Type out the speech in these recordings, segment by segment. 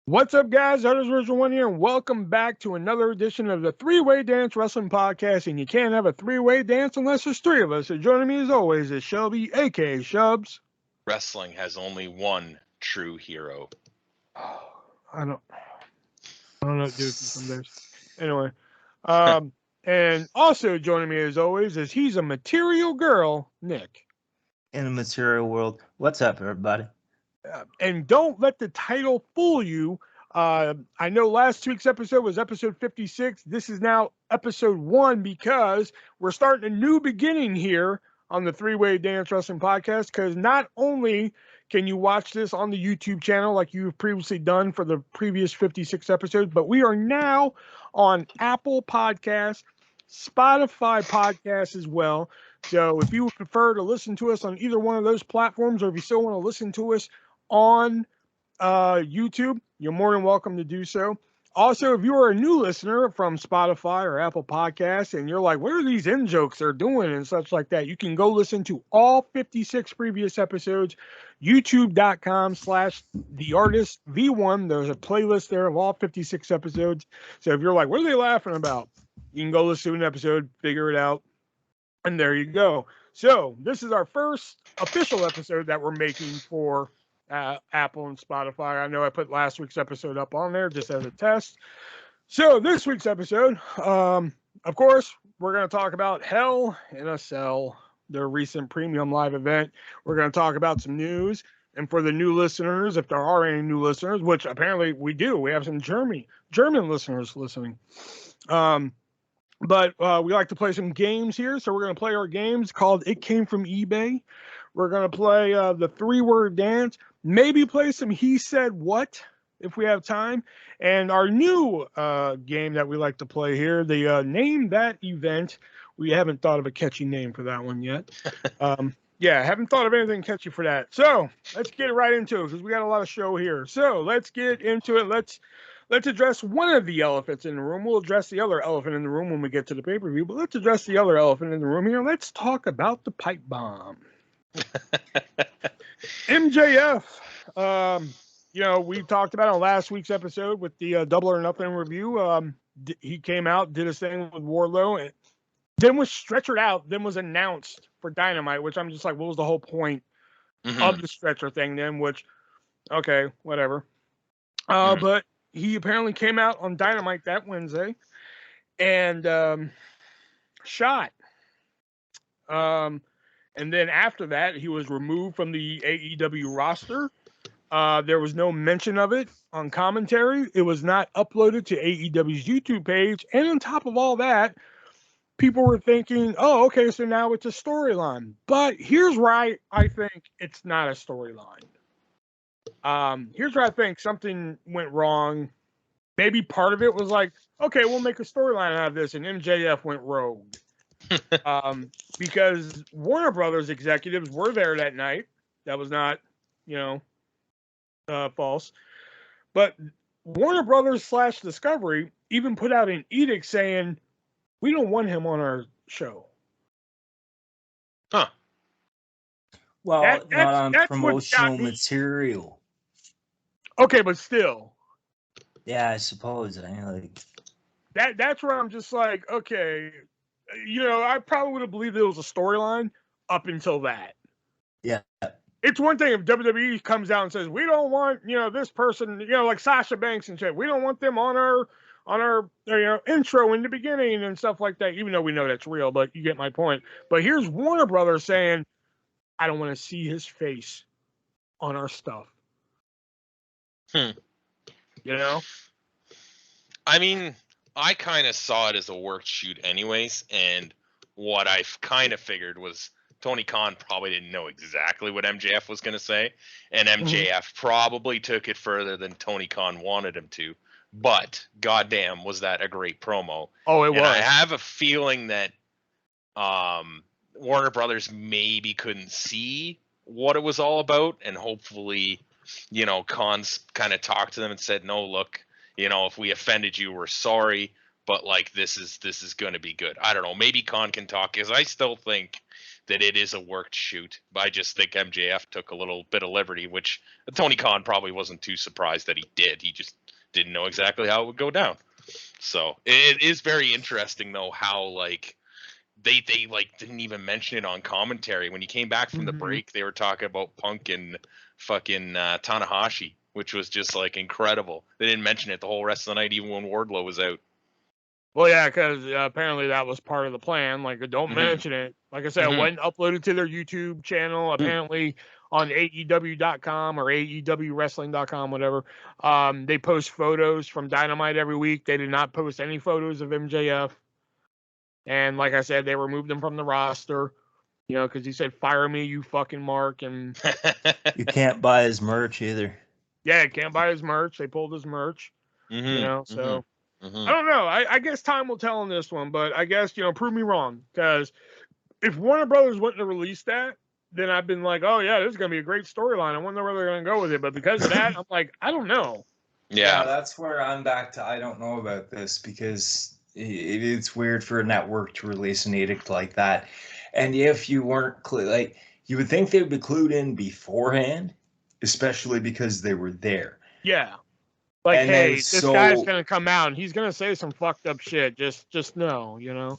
What's up, guys? ArtistVersion1 here, and welcome back to another edition of the Three-Way Dance Wrestling Podcast. And you can't have a three-way dance unless there's three of us. So joining me as always is Shelby, aka Shubs. Wrestling has only one true hero. I don't know what to do with you some days. Anyway, and also joining me as always is he's a material girl, Nick. In the material world. What's up, everybody? And don't let the title fool you. I know last week's episode was episode 56. This is now episode 1 because we're starting a new beginning here on the Three-Way Dance Wrestling Podcast, because not only can you watch this on the YouTube channel like you've previously done for the previous 56 episodes, but we are now on Apple Podcasts, Spotify Podcasts as well. So if you would prefer to listen to us on either one of those platforms, or if you still want to listen to us on YouTube, you're more than welcome to do so. Also, if you are a new listener from Spotify or Apple Podcasts and you're like, what are these in jokes they're doing and such like that, you can go listen to all 56 previous episodes, youtube.com/theartistv1. There's a playlist there of all 56 episodes. So if you're like, what are they laughing about? You can go listen to an episode, figure it out, and there you go. So this is our first official episode that we're making for Apple and Spotify. I know I put last week's episode up on there just as a test. So this week's episode, of course, we're going to talk about Hell in a Cell, their recent premium live event. We're going to talk about some news. And for the new listeners, if there are any new listeners, which apparently we do, we have some German listeners listening. But we like to play some games here. So we're going to play our games called It Came From eBay. We're going to play the 3-word dance, maybe play some He Said What if we have time. And our new game that we like to play here, the Name That Event. We haven't thought of a catchy name for that one yet. Yeah, haven't thought of anything catchy for that. So let's get right into it because we got a lot of show here. So let's get into it. Let's address one of the elephants in the room. We'll address the other elephant in the room when we get to the pay-per-view, but let's address the other elephant in the room here. Let's talk about the pipe bomb. MJF, we talked about it on last week's episode with the Double or Nothing review. He came out, did his thing with Wardlow, and then was stretchered out, then was announced for Dynamite, which I'm just like, what was the whole point of the stretcher thing then? Which, okay, whatever. But he apparently came out on Dynamite that Wednesday and shot. And then after that, he was removed from the AEW roster. There was no mention of it on commentary. It was not uploaded to AEW's YouTube page. And on top of all that, people were thinking, oh, okay, so now it's a storyline. But here's why I think it's not a storyline. Here's where I think something went wrong. Maybe part of it was like, okay, we'll make a storyline out of this, and MJF went rogue. Because Warner Brothers executives were there that night. That was not, false. But Warner Brothers / Discovery even put out an edict saying, we don't want him on our show. Huh. Well, not on promotional material. Okay, but still. Yeah, I suppose. That's where I'm just like, okay, I probably would have believed it was a storyline up until that. Yeah. It's one thing if WWE comes out and says, we don't want, this person, like Sasha Banks and shit, we don't want them on our intro in the beginning and stuff like that, even though we know that's real, but you get my point. But here's Warner Brothers saying, I don't want to see his face on our stuff. I mean, I kind of saw it as a work shoot anyways, and what I kind of figured was Tony Khan probably didn't know exactly what MJF was going to say, and MJF probably took it further than Tony Khan wanted him to, but goddamn, was that a great promo. Oh, it was. I have a feeling that Warner Brothers maybe couldn't see what it was all about, and hopefully, Khan's kind of talked to them and said, no, look, if we offended you, we're sorry. but like this is going to be good. I don't know. Maybe Khan can talk, because I still think that it is a worked shoot. But I just think MJF took a little bit of liberty, which Tony Khan probably wasn't too surprised that he did. He just didn't know exactly how it would go down. So it is very interesting though how like they like didn't even mention it on commentary. When he came back from the break, they were talking about Punk and fucking Tanahashi, which was just like incredible. They didn't mention it the whole rest of the night, even when Wardlow was out. Well, yeah, because apparently that was part of the plan. Like, don't mention it. Like I said, it wasn't uploaded to their YouTube channel. Apparently on AEW.com or AEWWrestling.com, whatever. They post photos from Dynamite every week. They did not post any photos of MJF. And like I said, they removed him from the roster, you know, because he said, "Fire me, you fucking Mark." And you can't buy his merch either. Yeah, can't buy his merch. They pulled his merch, you know, so. I don't know. I guess time will tell on this one, but I guess, you know, prove me wrong. Because if Warner Brothers wouldn't have released that, then I've been like, oh, yeah, this is going to be a great storyline. I wonder where they're going to go with it. But because of that, I'm like, I don't know. Yeah, that's where I'm back to I don't know about this, because it's weird for a network to release an edict like that. And if you weren't like, you would think they would be clued in beforehand, especially because they were there. Yeah. Like, and hey, this guy's going to come out and he's going to say some fucked up shit. Just know, you know.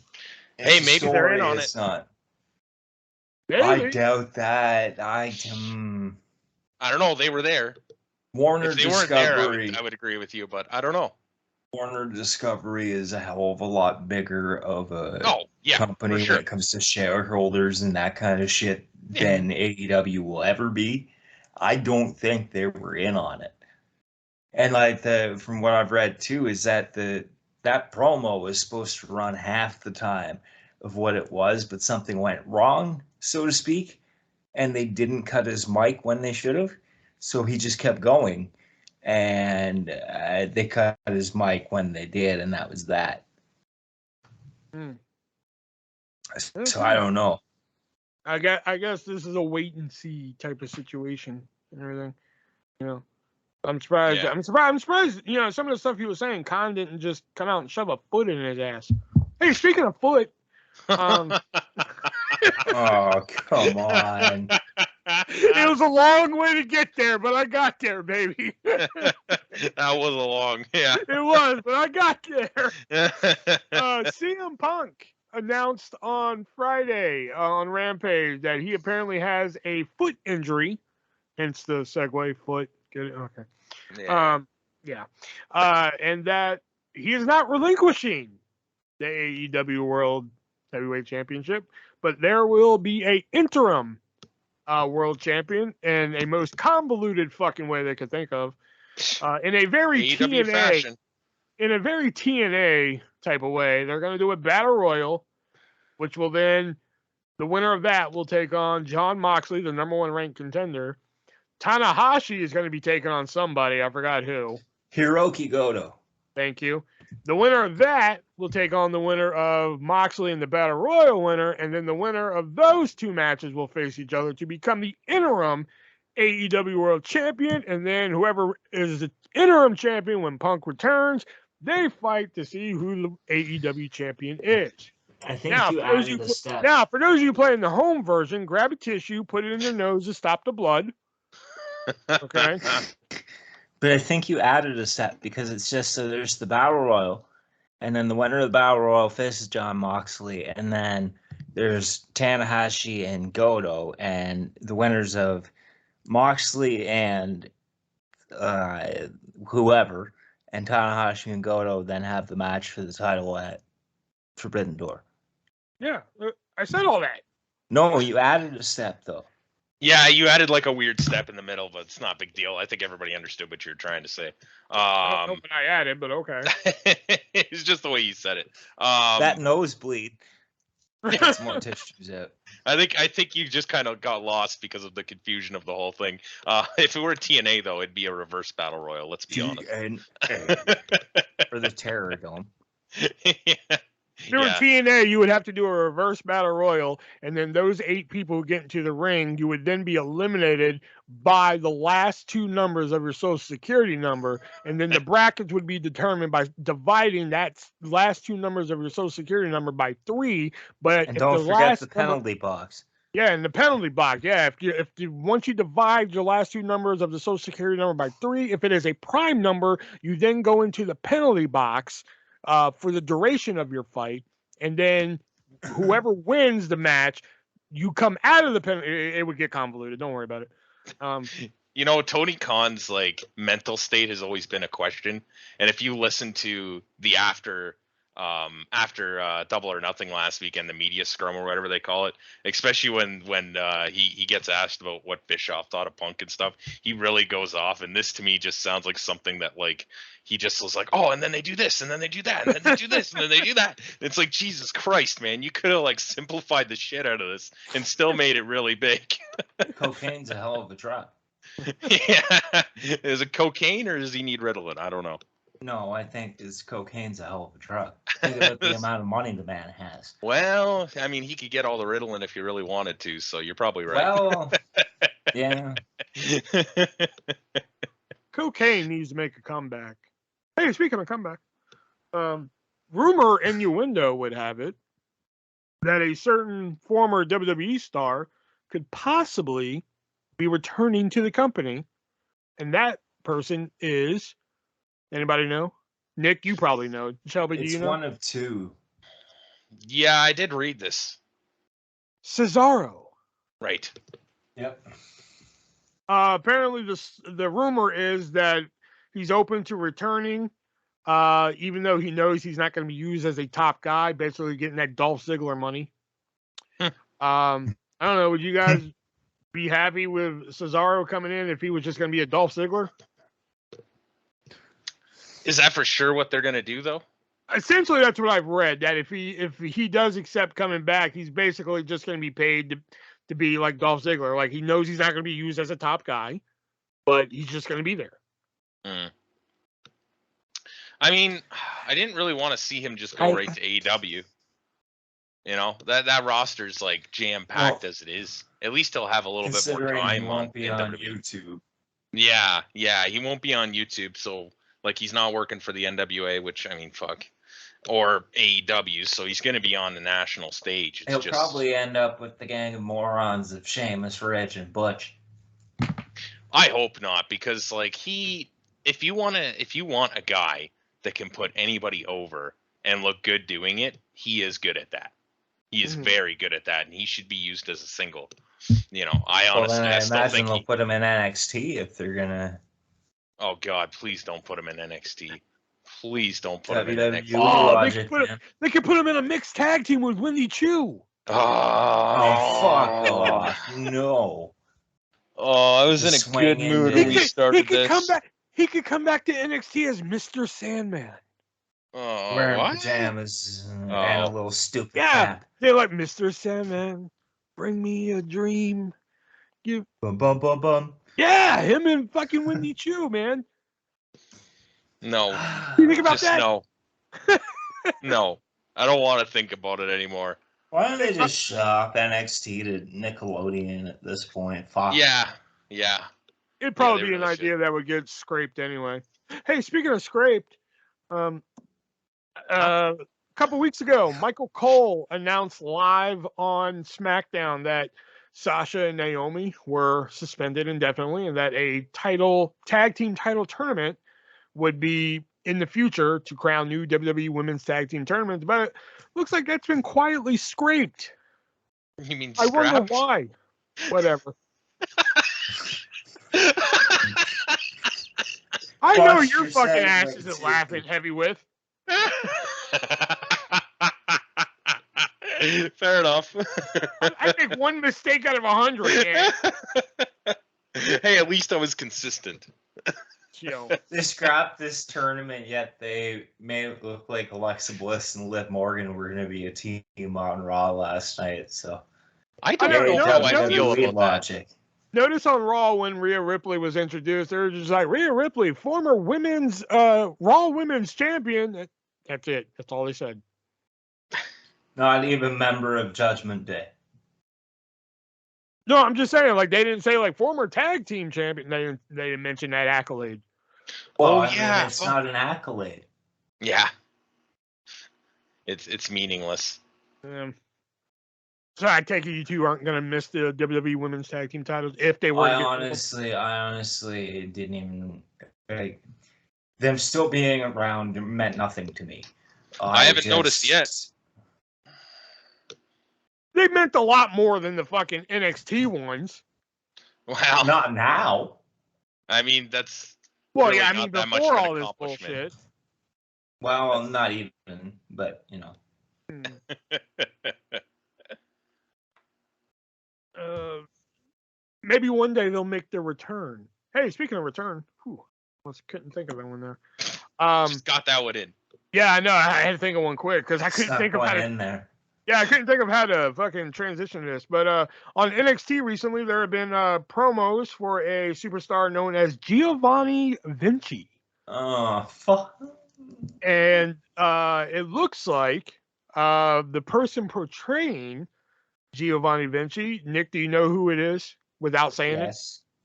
Hey, maybe they're in on it. Not. I doubt that. I don't know. They were there. Warner if they Discovery. Weren't there, I would agree with you, but I don't know. Warner Discovery is a hell of a lot bigger of a company sure. when it comes to shareholders and that kind of shit than AEW will ever be. I don't think they were in on it. And like from what I've read too, is that that promo was supposed to run half the time of what it was, but something went wrong, so to speak, and they didn't cut his mic when they should have, so he just kept going, and they cut his mic when they did, and that was that. So I don't know. I guess this is a wait and see type of situation and everything, you know. I'm surprised. Yeah. I'm surprised. You know, some of the stuff he was saying, Khan didn't just come out and shove a foot in his ass. Hey, speaking of foot. Oh, come on. It was a long way to get there, but I got there, baby. That was a long, yeah. It was, but I got there. CM Punk announced on Friday on Rampage that he apparently has a foot injury, hence the segue foot. Get it? Okay. Yeah. And that he is not relinquishing the AEW World Heavyweight Championship, but there will be a interim world champion in a most convoluted fucking way they could think of, in a very TNA fashion. In a very TNA type of way. They're going to do a battle royal, which will then the winner of that will take on Jon Moxley, the #1 ranked contender. Tanahashi is going to be taking on somebody. I forgot who. Hiroki Goto. Thank you. The winner of that will take on the winner of Moxley and the Battle Royal winner, and then the winner of those two matches will face each other to become the interim AEW World Champion, and then whoever is the interim champion when Punk returns, they fight to see who the AEW champion is. I think now, you added a step. Now, for those of you playing the home version, grab a tissue, put it in your nose to stop the blood. Okay. But I think you added a step, because it's just so there's the Battle Royal, and then the winner of the Battle Royal faces Jon Moxley, and then there's Tanahashi and Goto, and the winners of Moxley and whoever, and Tanahashi and Goto then have the match for the title at Forbidden Door. Yeah, I said all that. No, you added a step, though. Yeah, you added like a weird step in the middle, but it's not a big deal. I think everybody understood what you were trying to say. I don't know what I added, but okay. It's just the way you said it. That nosebleed. Gets more tissues out. I think you just kind of got lost because of the confusion of the whole thing. If it were TNA, though, it'd be a reverse battle royal. Let's be honest. For the Terror Dome. Yeah. If you were TNA, you would have to do a reverse battle royal, and then those 8 people who get into the ring, you would then be eliminated by the last 2 numbers of your social security number, and then the brackets would be determined by dividing that last 2 numbers of your social security number by 3. But And if don't the forget last the penalty box. Yeah, and the penalty box. Yeah, once you divide your last 2 numbers of the social security number by 3, if it is a prime number, you then go into the penalty box for the duration of your fight, and then whoever wins the match, you come out of the penalty. It would get convoluted. Don't worry about it. You know, Tony Khan's like mental state has always been a question, and if you listen to the after Double or Nothing last weekend, the media scrum or whatever they call it, especially when he gets asked about what Bischoff thought of Punk and stuff, he really goes off. And this to me just sounds like something that like he just was like, oh, and then they do this, and then they do that, and then they do this, and then they do that. It's like, Jesus Christ, man, you could have like simplified the shit out of this and still made it really big. Cocaine's a hell of a drug. Yeah, is it cocaine or does he need Ritalin? I don't know. No, I think cocaine's a hell of a drug. Think about the amount of money the man has. Well, I mean, he could get all the Ritalin if he really wanted to, so you're probably right. Well, yeah. Cocaine needs to make a comeback. Hey, speaking of comeback, rumor innuendo would have it that a certain former WWE star could possibly be returning to the company, and that person is... Anybody know? Nick, you probably know. Shelby, do you know? It's one of 2. Yeah, I did read this. Cesaro. Right. Yep. Apparently, the rumor is that he's open to returning, even though he knows he's not going to be used as a top guy, basically getting that Dolph Ziggler money. I don't know. Would you guys be happy with Cesaro coming in if he was just going to be a Dolph Ziggler? Is that for sure what they're going to do, though? Essentially, that's what I've read. That if he does accept coming back, he's basically just going to be paid to be like Dolph Ziggler. Like, he knows he's not going to be used as a top guy, but he's just going to be there. I mean, I didn't really want to see him just go right to AEW. You know, that roster's like jam packed as it is. At least he'll have a little bit more time. He won't be on YouTube. Yeah, he won't be on YouTube. So. Like, he's not working for the NWA, which, I mean, fuck. Or AEW, so he's going to be on the national stage. He'll probably end up with the gang of morons of Sheamus, Reg, and Butch. I hope not, because, like, if you want a guy that can put anybody over and look good doing it, he is good at that. He is very good at that, and he should be used as a single. You know, I imagine they'll put him in NXT if they're going to... Oh, God, please don't put him in NXT. Please don't put him in NXT. Oh, they could put him in a mixed tag team with Windy Chu. Oh, fuck off. No. Oh, I was in a good mood when we started this. He could come back to NXT as Mr. Sandman. Oh, wearing pajamas and a little stupid cap. They're like, Mr. Sandman, bring me a dream. Bum, bum, bum, bum. Yeah, him and fucking Windy Chu, man. No. You think about that? No. No. I don't want to think about it anymore. Why don't they just shop NXT to Nickelodeon at this point? Fuck. Yeah. It'd probably be an idea that would get scraped anyway. Hey, speaking of scraped, a couple weeks ago, Michael Cole announced live on SmackDown that Sasha and Naomi were suspended indefinitely, and that a tag team title tournament would be in the future to crown new WWE Women's Tag Team tournaments. But it looks like that's been quietly scraped. You mean scrapped? I wonder why. Whatever. I know your fucking ass isn't laughing heavy with. Fair enough. I think one mistake out of 100. Hey, at least I was consistent. They scrapped this tournament, yet they made it look like Alexa Bliss and Liv Morgan were going to be a team on Raw last night. So I don't know how I feel about logic. Notice on Raw when Rhea Ripley was introduced, they were just like, Rhea Ripley, former women's Raw Women's Champion. That's it. That's all they said. Not even member of Judgment Day. No, I'm just saying, like, they didn't say, like, former tag team champion. They didn't mention that accolade. Well, Oh, I yeah, mean, it's fuck. not an accolade. Yeah. It's meaningless. So I take it you two aren't going to miss the WWE Women's Tag Team titles if they were I to get honestly didn't even like them still being around meant nothing to me. I haven't noticed yet. They meant a lot more than the fucking NXT ones. Wow. Not now. I mean, that's Well, really yeah, I not mean, that much before of an all this accomplishment. bullshit. Well, not even, but you know. Maybe one day they'll make their return. Hey, speaking of return, couldn't think of that one there. Just got that one in. Yeah, I know. I had to think of one quick because I couldn't think of how to. In there. Yeah, I couldn't think of how to fucking transition this. But on NXT recently, there have been promos for a superstar known as Giovanni Vinci. Oh, fuck. And it looks like the person portraying Giovanni Vinci, Nick, do you know who it is without saying it?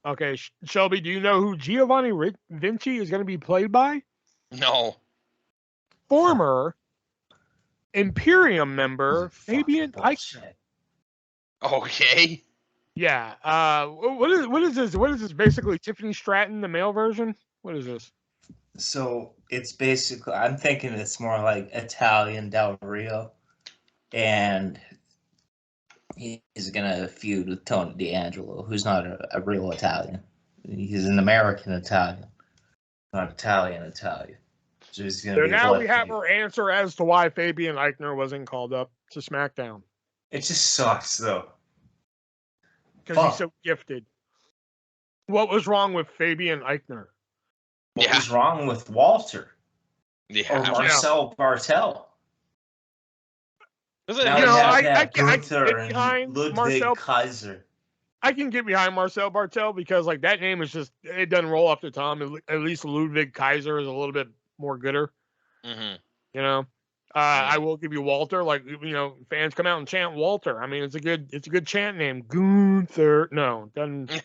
Okay, Shelby, do you know who Giovanni Vinci is going to be played by? No. Former Imperium member Fabian Eichner. Okay. Yeah. What is this? What is this? Basically, Tiffany Stratton, the male version. What is this? So it's basically, I'm thinking it's more like Italian Del Rio, and he's gonna feud with Tony D'Angelo, who's not a real Italian. He's an American Italian, not Italian. So he's gonna be. Now we have our answer as to why Fabian Eichner wasn't called up to SmackDown. It just sucks though. Because he's so gifted. What was wrong with Fabian Eichner? What was wrong with Walter? Yeah. Or Marcel Bartel? I can get behind Ludwig Marcel Kaiser. I can get behind Marcel Bartel because like that name is just it doesn't roll off the tongue. At least Ludwig Kaiser is a little bit more gooder. Mm-hmm. You know, I will give you Walter. Like fans come out and chant Walter. I mean, it's a good chant name. Gunther. No, doesn't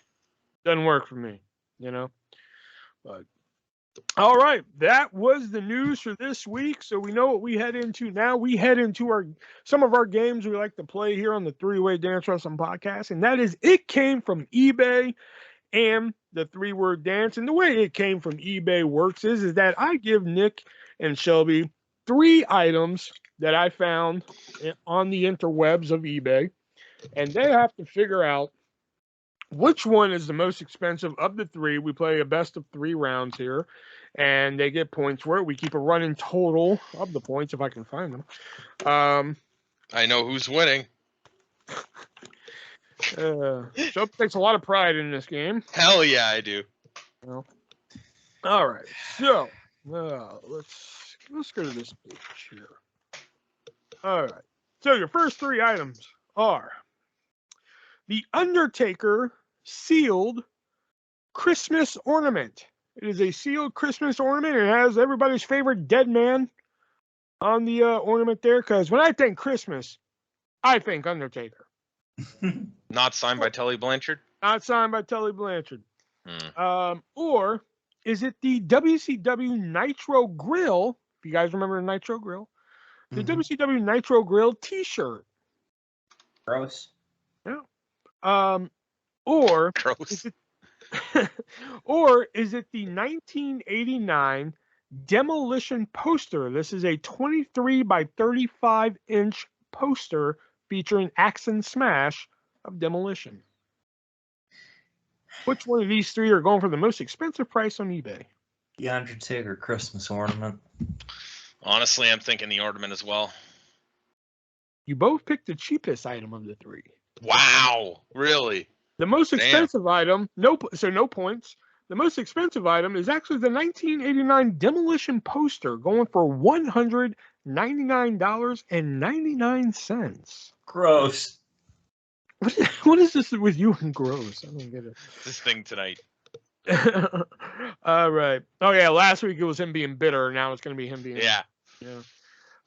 work for me. But all right, that was the news for this week. So we know what we head into now. We head into some of our games we like to play here on the Three-Way Dance Wrestling Podcast, and that is It Came From eBay and the Three-Word Dance. And the way It Came From eBay works is that I give Nick and Shelby 3 items that I found on the interwebs of eBay, and they have to figure out which one is the most expensive of the 3. We play a best of 3 rounds here, and they get points for it. We keep a running total of the points if I can find them. I know who's winning. Shelby takes a lot of pride in this game. Hell yeah, I do. Well, all right, so let's go to this page here. All right, so your first 3 items are the Undertaker sealed Christmas ornament. It is a sealed Christmas ornament. It has everybody's favorite dead man on the ornament there. Because when I think Christmas, I think Undertaker. Not signed by Tully Blanchard? Not signed by Tully Blanchard. Or is it the WCW Nitro Grill? If you guys remember the Nitro Grill. The WCW Nitro Grill t-shirt. Gross. Yeah. Or gross. Or is it the 1989 Demolition poster? This is a 23 by 35 inch poster featuring Axe and Smash of Demolition. Which one of these 3 are going for the most expensive price on eBay? The Undertaker Christmas ornament. Honestly, I'm thinking the ornament as well. You both picked the cheapest item of the 3. Wow, really? The most expensive item, no points. The most expensive item is actually the 1989 Demolition poster, going for $199.99. Gross. What is this with you and gross? I don't get it. This thing tonight. All right. Oh yeah, last week it was him being bitter. Now it's going to be him being. Yeah.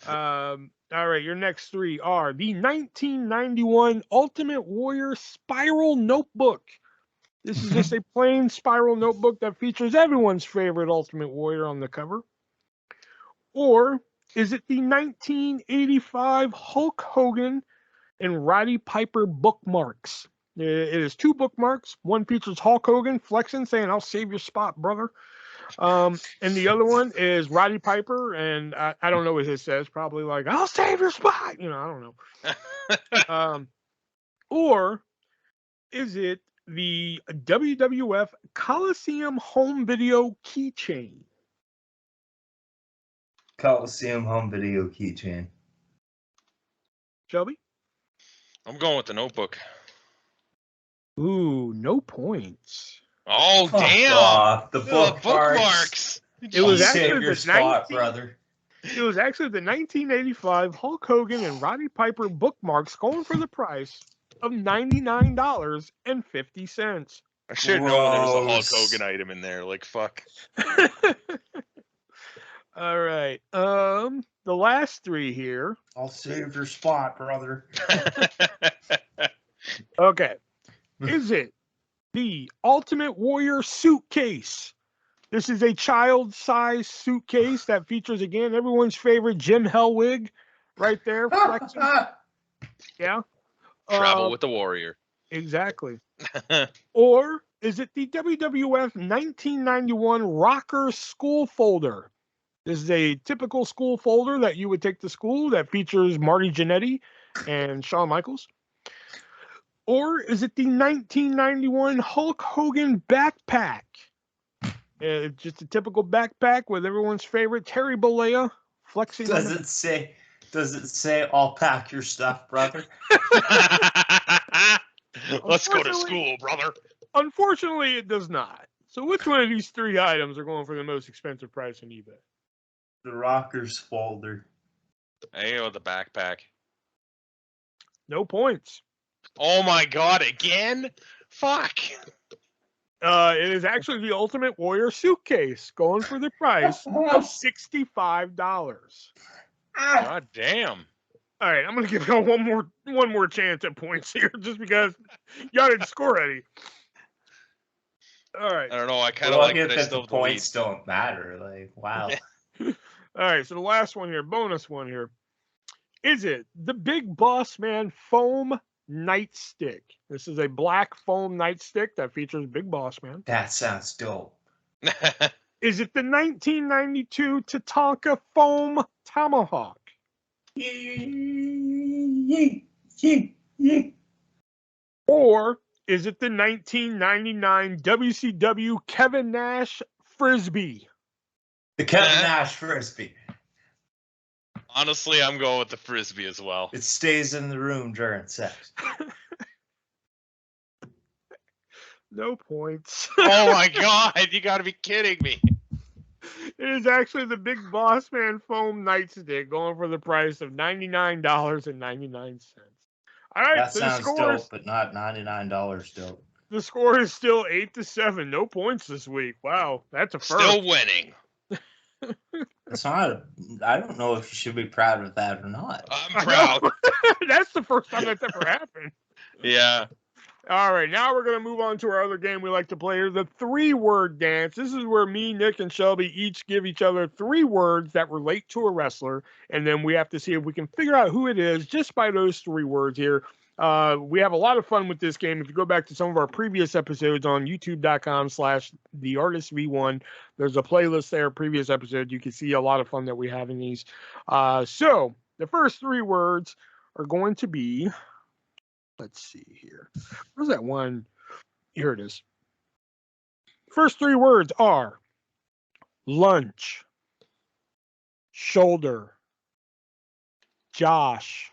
All right, your next three are the 1991 Ultimate Warrior Spiral Notebook. This is just a plain spiral notebook that features everyone's favorite Ultimate Warrior on the cover. Or is it the 1985 Hulk Hogan and Roddy Piper bookmarks? It is two bookmarks. One features Hulk Hogan flexing, saying, "I'll save your spot, brother." And the other one is Roddy Piper, and I don't know what his says. Probably like, "I'll save your spot." You know, I don't know. Or is it the WWF Coliseum home video keychain? Coliseum home video keychain. Shelby? I'm going with the notebook. Ooh, no points. Oh, Fuck damn. off, the bookmarks. It was Save actually your the spot, brother. It was actually the 1985 Hulk Hogan and Roddy Piper bookmarks, going for the price of $99.50. I should have known there was a Hulk Gross. Hogan item in there. Like, fuck. All right. The last three here. I'll save your spot, brother. Okay. Is it the Ultimate Warrior suitcase? This is a child-sized suitcase that features, again, everyone's favorite Jim Hellwig right there, flexing. Yeah. Travel with the Warrior. Exactly. Or is it the WWF 1991 Rocker School Folder? This is a typical school folder that you would take to school that features Marty Jannetty and Shawn Michaels. Or is it the 1991 Hulk Hogan backpack? It's just a typical backpack with everyone's favorite Terry Bollea flexing. Does it say I'll pack your stuff, brother? Let's go to school, brother. Unfortunately, it does not. So which one of these three items are going for the most expensive price on eBay? The Rockers folder. I go with the backpack. No points. Oh my god, again? Fuck. It is actually the Ultimate Warrior suitcase, going for the price of $65. God damn. All right, I'm gonna give y'all one more chance at points here, just because y'all didn't score any. All right. I don't know. I kind of like that I if still the points don't matter. Like, wow. All right, so the last one here, bonus one here. Is it the Big Boss Man foam nightstick? This is a black foam nightstick that features Big Boss Man. That sounds dope. Is it the 1992 Tatanka foam tomahawk? Or is it the 1999 WCW Kevin Nash Frisbee? The Kevin Nash Frisbee. Honestly, I'm going with the Frisbee as well. It stays in the room during sex. No points. Oh my god, you gotta be kidding me. It is actually the Big Boss Man foam nightstick, going for the price of $99.99. All right, That so sounds dope, but not $99 dope. The score is still 8-7. No points this week. Wow, that's a first. Still winning. It's not. I don't know if you should be proud of that or not. I'm proud. That's the first time that's ever happened. Yeah. All right, now we're going to move on to our other game we like to play here, the 3-word dance. This is where me, Nick, and Shelby each give each other 3 words that relate to a wrestler, and then we have to see if we can figure out who it is just by those 3 words here. We have a lot of fun with this game. If you go back to some of our previous episodes on youtube.com/theartistv1, there's a playlist there, previous episode. You can see a lot of fun that we have in these. So the first 3 words are going to be, let's see here. Where's that one? Here it is. First 3 words are lunch, shoulder, Josh.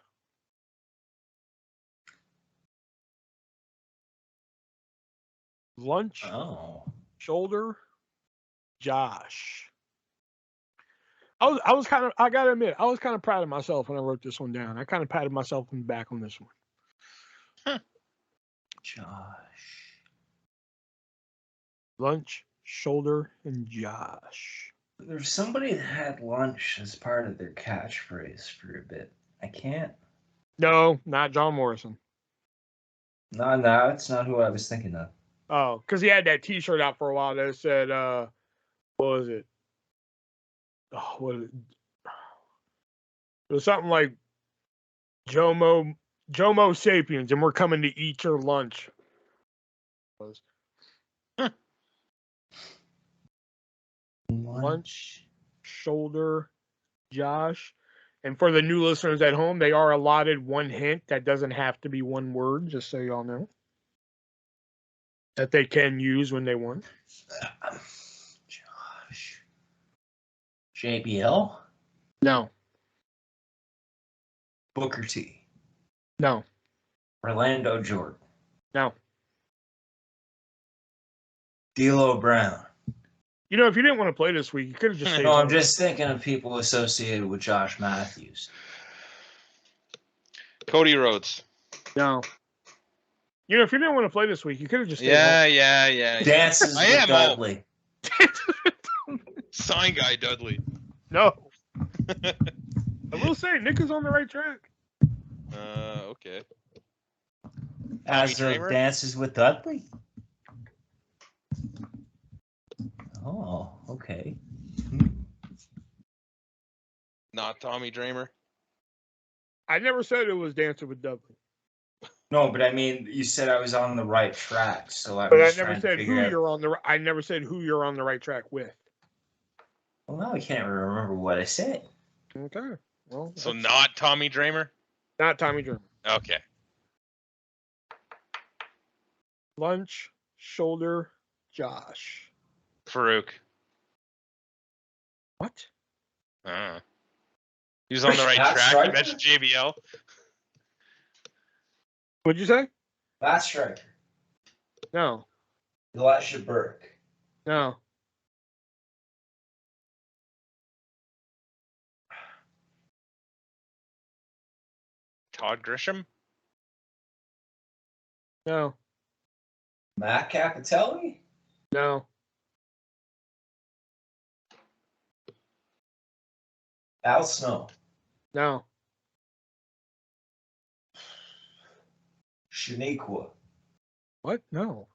Lunch, shoulder, Josh. I gotta admit, I was kind of proud of myself when I wrote this one down. I kind of patted myself on the back on this one. Josh. Lunch, shoulder, and Josh. There's somebody that had lunch as part of their catchphrase for a bit. I can't. No, not John Morrison. No, it's not who I was thinking of. Oh, because he had that T-shirt out for a while that said, what was it? Oh, what? It was something like Jomo Sapiens, and we're coming to eat your lunch. Lunch, shoulder, Josh. And for the new listeners at home, they are allotted one hint that doesn't have to be one word, just so y'all know. That they can use when they want. Josh. JBL? No. Booker T. No. Orlando Jordan. No. D'Lo Brown. You know, if you didn't want to play this week, you could have just stayed No, I'm home. just thinking of people associated with Josh Matthews. Cody Rhodes. No. You know, if you didn't want to play this week, you could have just stayed Yeah. Dances I with am Dudley. Sign guy Dudley. No. I will say, Nick is on the right track. Okay. As Tommy of Dreamer? Dances with Dudley? Oh, okay. Not Tommy Dreamer. I never said it was Dancing with Dudley. No, but I mean, you said I was on the right track, so I'm But I just never trying to said who figure out. you're on the. I never said who you're on the right track with. Well, now I can't remember what I said. Okay. Well. So not Tommy Dreamer? Not Tommy Dreamer. Okay. Lunch, shoulder, Josh. Farouk. What? He was on the right That's track. right. You mentioned JBL. What'd you say? Matt Striker. No. Elisha Burke. No. Todd Grisham. No. Matt Capitelli? No. Al Snow. No. Shaniqua. What? No.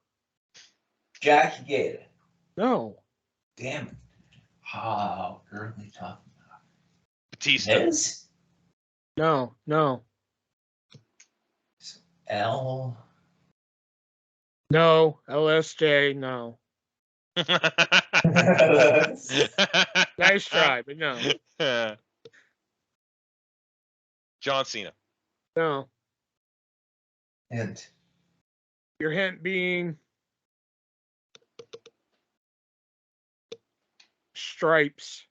Jackie Gator. No. Damn it. Oh, girly talking about. Batista. Miz? No. No. L. No. LSJ. No. Nice try, but no. John Cena. No. And Your hint being stripes.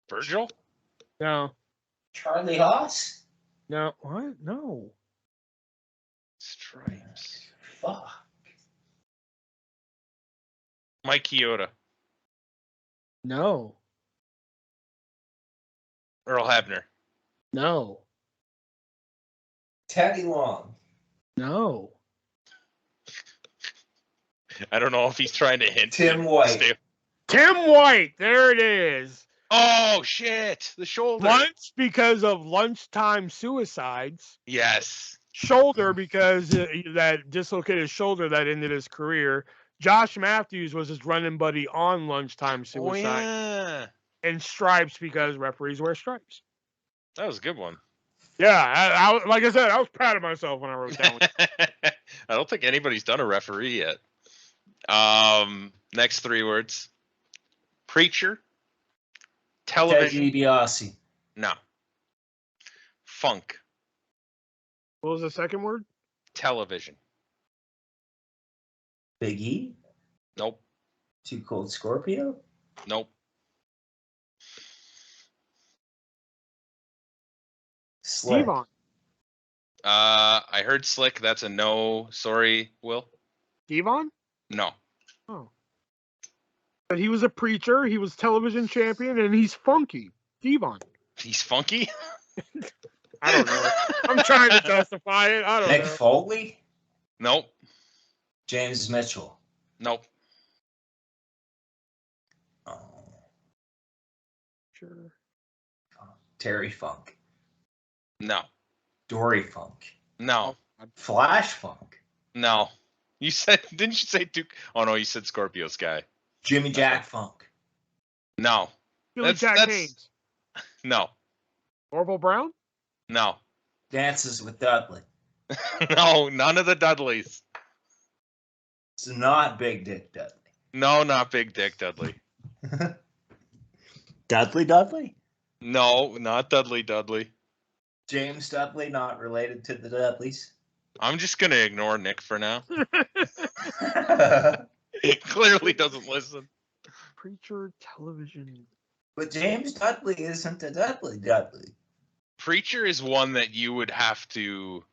Virgil. No. Charlie Haas? No. What? No. Stripes. Fuck. Mike Chioda. No. Earl Hebner. No. Teddy Long. No. I don't know if he's trying to hint. Tim White. Tim White. There it is. Oh shit! The shoulder. Lunch because of lunchtime suicides. Yes. Shoulder because that dislocated shoulder that ended his career. Josh Matthews was his running buddy on lunchtime suicide. Oh yeah. And stripes because referees wear stripes. That was a good one. Yeah, like I said, I was proud of myself when I wrote that one. I don't think anybody's done a referee yet. Next 3 words. Preacher. Television. Ted DiBiase. No. Funk. What was the second word? Television. Big E. Nope. Too Cold Scorpio. Nope. Slick. Devon. I heard Slick. That's a no. Sorry, Will. Devon? No. Oh. But he was a preacher, he was television champion, and he's funky. Devon. He's funky? I don't know. I'm trying to justify it. I don't Mick know. Foley. Nope. James Mitchell. Nope. Oh, Sure. Terry Funk. No. Dory Funk. No. Flash Funk. No. You said, didn't you say Duke? Oh no, you said Scorpio Sky. Jimmy Jack Funk. No. Billy Jack That's Haynes. no. Orville Brown? No. Dances with Dudley. No, none of the Dudleys. It's not Big Dick Dudley. No, not Big Dick Dudley. Dudley? No, not Dudley. James Dudley, not related to the Dudleys. I'm just gonna ignore Nick for now. He clearly doesn't listen. Preacher television. But James Dudley isn't a Dudley. Preacher is one that you would have to.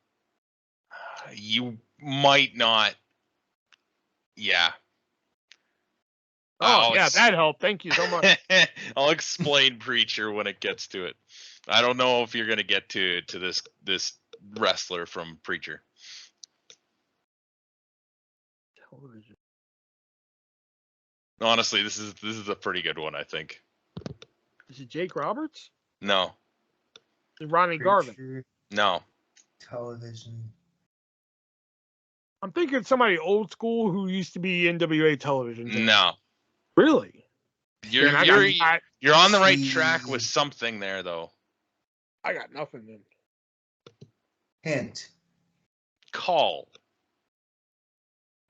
You might not. Yeah. Oh, yeah, that helped. Thank you so much. I'll explain Preacher when it gets to it. I don't know if you're gonna get to this wrestler from Preacher. Television. Honestly, this is a pretty good one, I think. Is it Jake Roberts? No. Is it Ronnie Garvin? No. Television. I'm thinking somebody old school who used to be NWA television. No. Really? You're on the right track with something there, though. I got nothing then. Hint. Call.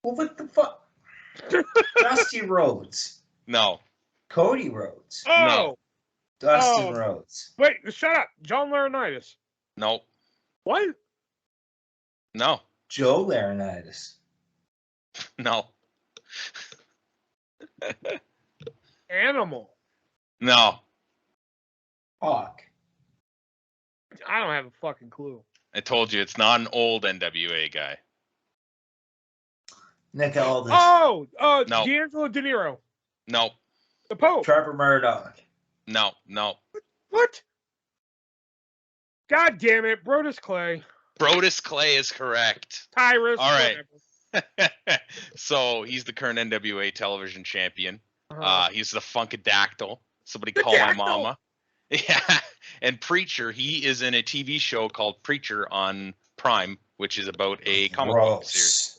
Well, what the fuck? Dusty Rhodes. No. Cody Rhodes. Oh! No. Dustin Rhodes. Wait, shut up. John Laurinaitis. Nope. What? No. Joe Laurinaitis. No. Animal. No. Hawk. I don't have a fucking clue. I told you it's not an old NWA guy. Nick Aldis. Oh! No. D'Angelo De Niro. No. The Pope. Trevor Murdoch. No. What? God damn it. Brodus Clay. Brodus Clay is correct. Tyrus. All right. So he's the current NWA television champion. He's the Funkadactyl. Somebody call my mama. Yeah. And Preacher, he is in a TV show called Preacher on Prime, which is about a comic book series.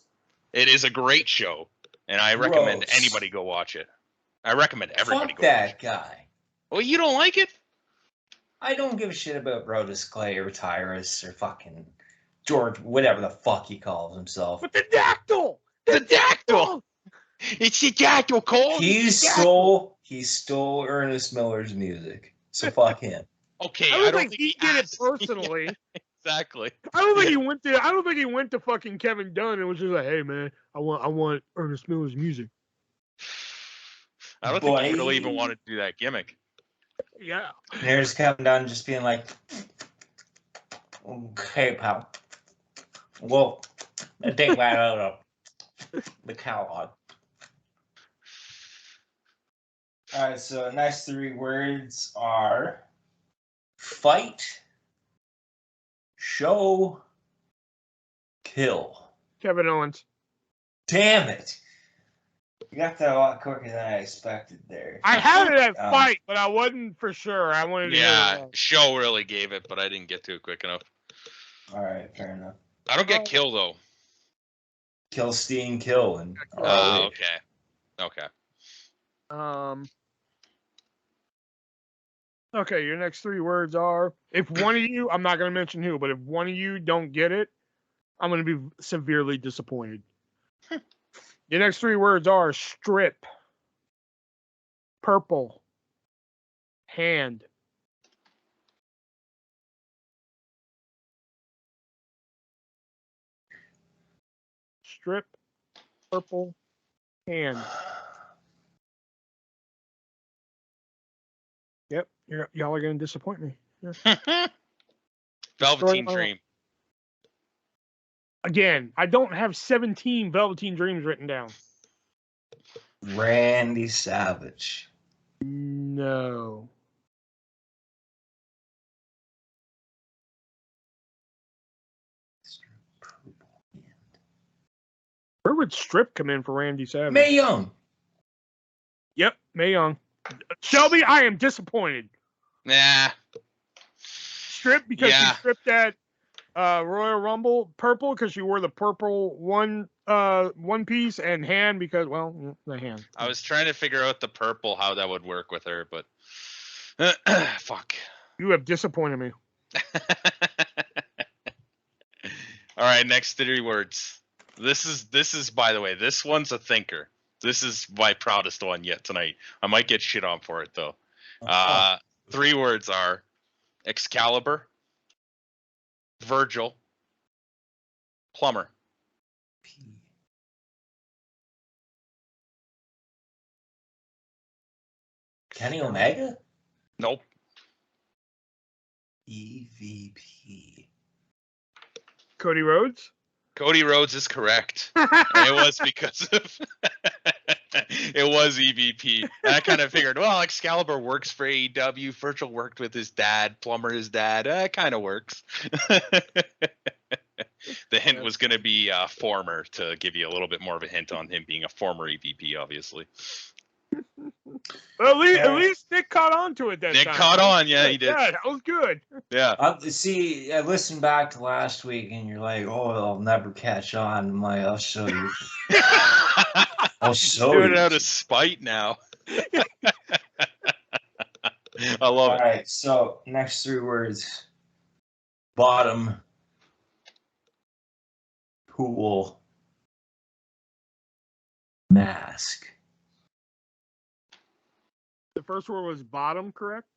It is a great show, and I recommend anybody go watch it. I recommend everybody Fuck go watch it. that guy. Well, you don't like it? I don't give a shit about Brodus Clay or Tyrus or fucking George, whatever the fuck he calls himself. But the dactyl! The dactyl! It's the dactyl, Cole! He stole Ernest Miller's music. So fuck him. Okay, I don't think he did it personally. Exactly. I don't think he went to fucking Kevin Dunn and was just like, "Hey man, I want Ernest Miller's music." I don't think he really even wanted to do that gimmick. Yeah. There's Kevin Dunn just being like, "Okay, pal. Well, take that out of the catalog." All right, so next three words are fight, show, kill. Kevin Owens. Damn it. You got that a lot quicker than I expected there. I had it at fight, but I wasn't for sure. I wanted to hear it. Show really gave it, but I didn't get to it quick enough. All right, fair enough. I don't get kill, though. Kill, Steen, kill. And okay. Okay, your next three words are, if one of you, I'm not going to mention who, but if one of you don't get it, I'm going to be severely disappointed. Your next three words are strip, purple, hand. Strip, purple, hand. Yep, y'all are going to disappoint me. Yeah. Velveteen Dream. Again, I don't have 17 Velveteen Dreams written down. Randy Savage. No. Where would Strip come in for Randy Savage? Mae Young. Yep, Mae Young. Shelby, I am disappointed. Nah. Strip because she stripped that Royal Rumble purple because she wore the purple one piece, and hand because, well, the hand. I was trying to figure out the purple, how that would work with her, but fuck. You have disappointed me. All right, next 3 words. This is by the way, this one's a thinker. This is my proudest one yet tonight. I might get shit on for it though. 3 words are Excalibur, Virgil, Plumber. Kenny Omega? Nope. EVP. Cody Rhodes? Cody Rhodes is correct. And it was because of it was EVP. I kind of figured, well, Excalibur works for AEW. Virgil worked with his dad, Plumber his dad. It kind of works. The hint was going to be former, to give you a little bit more of a hint on him being a former EVP, obviously. Well, at least Nick caught on to it that Nick time. caught on, yeah, he did. Yeah, that was good. Yeah. I listened back to last week, and you're like, "Oh, I'll never catch on." I'm like, "I'll show you." I'll show you. Doing it out of spite now. I love it. All right, so next 3 words: bottom, pool, mask. The first word was bottom, correct?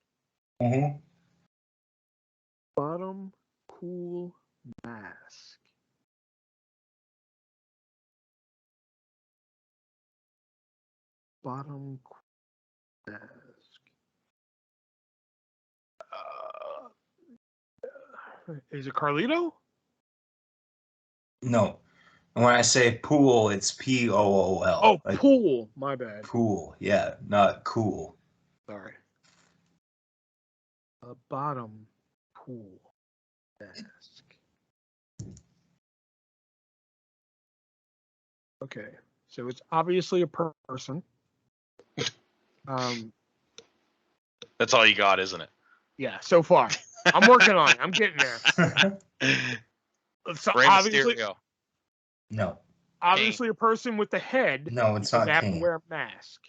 Mm-hmm. Bottom, cool, mask. Bottom, cool, mask. Is it Carlito? No. And when I say pool, it's Pool. Oh, like, pool. My bad. Pool, yeah, not cool. Sorry. Bottom, pool, mask. Okay, so it's obviously a person. That's all you got, isn't it? Yeah, so far. I'm working on it. I'm getting there. So obviously, no. Obviously, Kane. A person with the head. No, it's not. They have Kane. to wear a mask.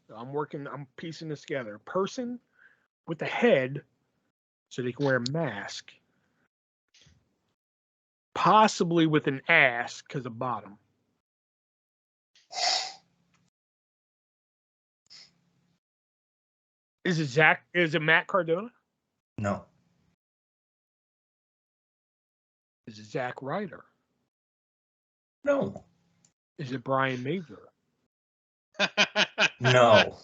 So I'm piecing this together. A person with a head, so they can wear a mask. Possibly with an ass because of bottom. Is it Matt Cardona? No. Is it Zack Ryder? No. Is it Brian Major? No.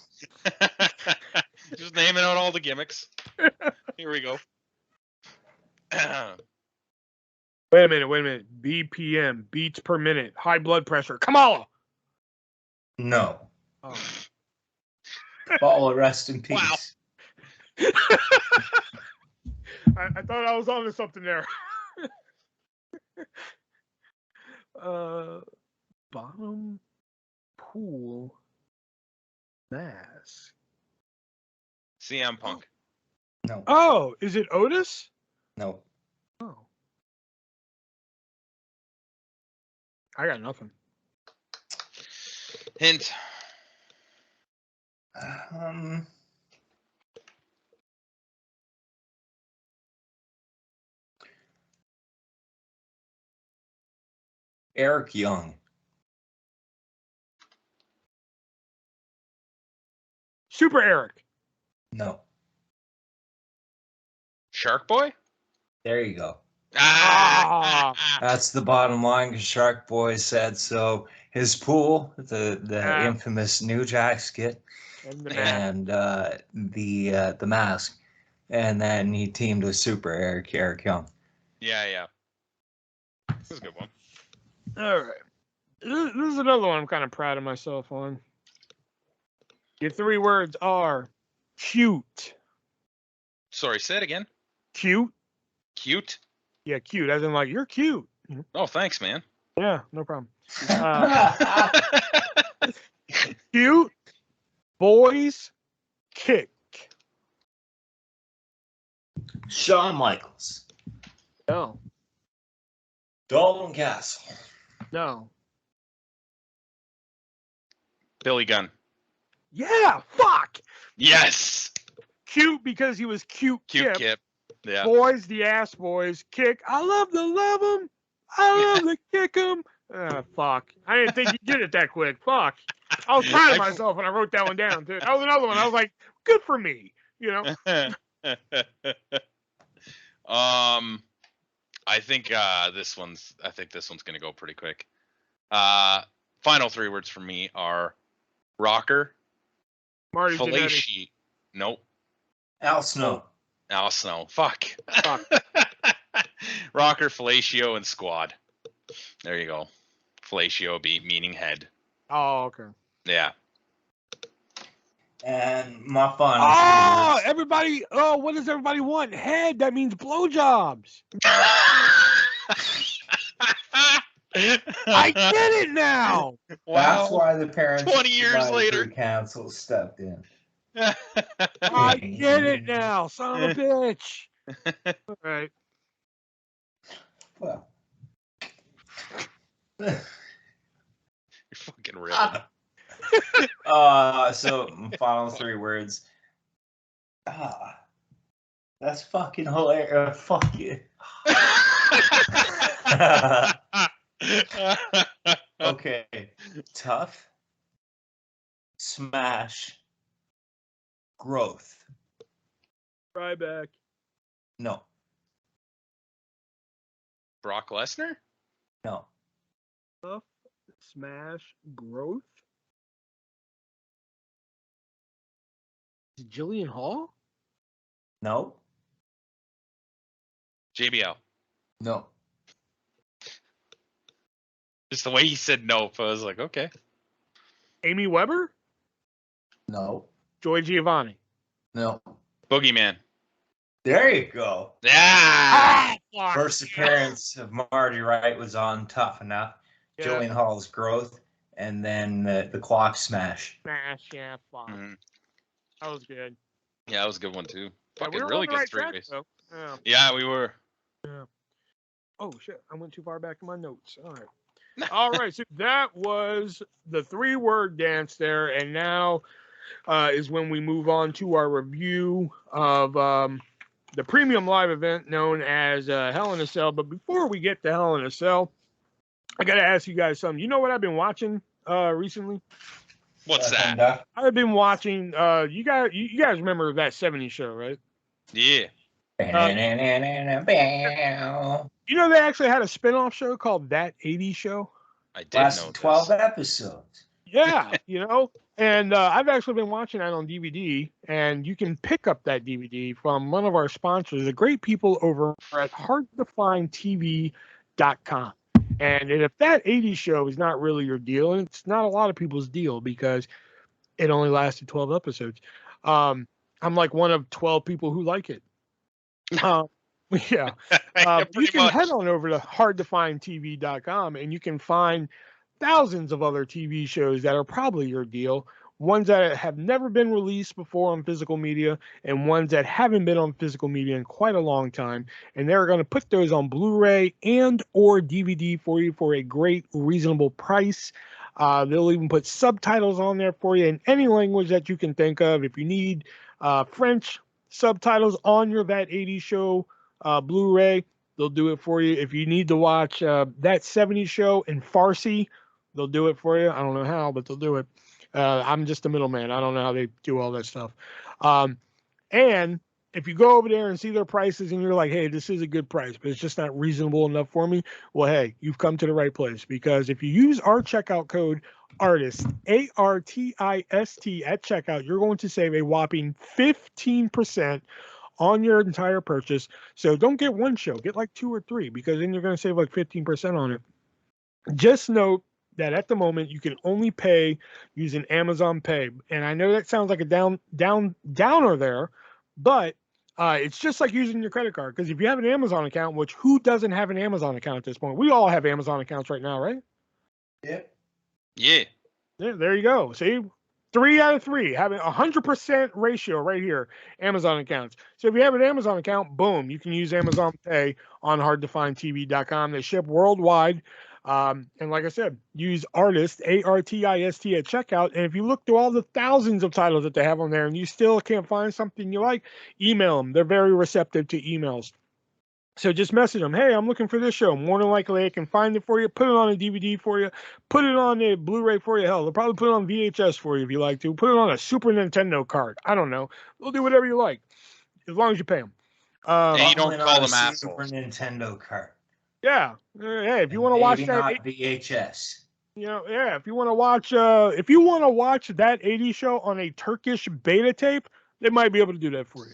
Just naming out all the gimmicks. Here we go. Wait a minute. BPM, beats per minute, high blood pressure. Kamala. No. Oh. Ball, rest in peace. Wow. I thought I was on to something there. Bottom, pool, mask. CM Punk. No. Oh, is it Otis? No. Oh. I got nothing. Hint. Eric Young. Super Eric. No. Shark Boy? There you go. Ah. That's the bottom line, because Shark Boy said so. His pool, the infamous New Jack skit, and the mask, and then he teamed with Super Eric Young. Yeah. This is a good one. All right. This is another one I'm kind of proud of myself on. Your 3 words are cute. Sorry, say it again. Cute. Cute? Yeah, cute. As in, like, you're cute. Oh, thanks, man. Yeah, no problem. Cute boys kick. Shawn Michaels. No, Dalton Castle. no. Billy Gunn. Yeah, fuck. Yes. Cute because he was cute. Cute Kip. Yeah. Boys, the ass boys. Kick. I love to love them. I love to kick them. Fuck. I didn't think you'd get it that quick. Fuck. I was proud of myself when I wrote that one down, too. That was another one. I was like, good for me. You know? I think this one's gonna go pretty quick. Final 3 words for me are rocker, Marty Jannetty. Felici. Nope. Al Snow. Al Snow. Fuck. Rocker, fellatio, and squad. There you go. Fellatio meaning head. Oh, okay. Yeah. And my final. Oh, everybody. Oh, what does everybody want? Head. That means blowjobs. I get it now. Wow. That's why the parents 20 years later. Council stepped in. I get it now. Son of a bitch. All right. Well. You're fucking ripping. So final 3 words. That's fucking hilarious. Fuck you. Okay. Tough. Smash. Growth. Ryback. No. Brock Lesnar? No. Tough. Smash. Growth. Is it Jillian Hall? No. JBL. No. Just the way he said nope, I was like, okay. Amy Weber? No. Joy Giovanni. No. Boogeyman. There you go. Yeah. First appearance of Marty Wright was on Tough Enough. Yeah. Jillian Hall's Growth, and then the Clock Smash. Smash, yeah, fuck. Mhm. That was good. Yeah, that was a good one too. Yeah, Fucking we were really on the good right 3 track, ways. though. Yeah. Yeah, we were. Yeah. Oh shit! I went too far back in my notes. All right. All right. So that was the 3-word dance there, and now is when we move on to our review of the premium live event known as Hell in a Cell. But before we get to Hell in a Cell, I gotta ask you guys something. You know what I've been watching recently? What's that? I've been watching. You guys remember that '70s show, right? Yeah. You know they actually had a spin-off show called That '80s Show. I did know 12 this. episodes. Yeah, and I've actually been watching that on DVD, and you can pick up that DVD from one of our sponsors, the great people over at hardtofindtv.com. And if That '80s Show is not really your deal, and it's not a lot of people's deal because it only lasted 12 episodes, I'm like one of 12 people who like it. Yeah. You can head on over to hardtofindtv.com and you can find thousands of other TV shows that are probably your deal, ones that have never been released before on physical media and ones that haven't been on physical media in quite a long time. And they're going to put those on Blu-ray and or DVD for you for a great reasonable price. They'll even put subtitles on there for you in any language that you can think of. If you need French subtitles on your That '80s Show Blu-ray, they'll do it for you. If you need to watch That '70s Show in Farsi, they'll do it for you. I don't know how, but they'll do it. I'm just a middleman. I don't know how they do all that stuff. And if you go over there and see their prices and you're like, hey, this is a good price, but it's just not reasonable enough for me, well, hey, you've come to the right place, because if you use our checkout code ARTIST, ARTIST at checkout, you're going to save a whopping 15% on your entire purchase. So don't get one show, get like 2 or 3, because then you're going to save like 15% on it. Just note that at the moment you can only pay using Amazon Pay. And I know that sounds like a downer there, but It's just like using your credit card, because if you have an Amazon account, which who doesn't have an Amazon account at this point? We all have Amazon accounts right now, right? Yep. Yeah. Yeah, there you go. See, 3 out of 3 having 100% ratio right here. Amazon accounts. So if you have an Amazon account, boom, you can use Amazon Pay on hardtofindtv.com. They ship worldwide. And like I said, use Artist, ARTIST at checkout. And if you look through all the thousands of titles that they have on there and you still can't find something you like, email them. They're very receptive to emails. So just message them. Hey, I'm looking for this show. More than likely, I can find it for you. Put it on a DVD for you. Put it on a Blu-ray for you. Hell, they'll probably put it on VHS for you if you like to. Put it on a Super Nintendo card. I don't know. They'll do whatever you like, as long as you pay them. And you don't call them Super assholes. Nintendo card. Yeah. Hey, if you want to watch that, not VHS. Yeah. If you want to watch, that 80s show on a Turkish beta tape, they might be able to do that for you.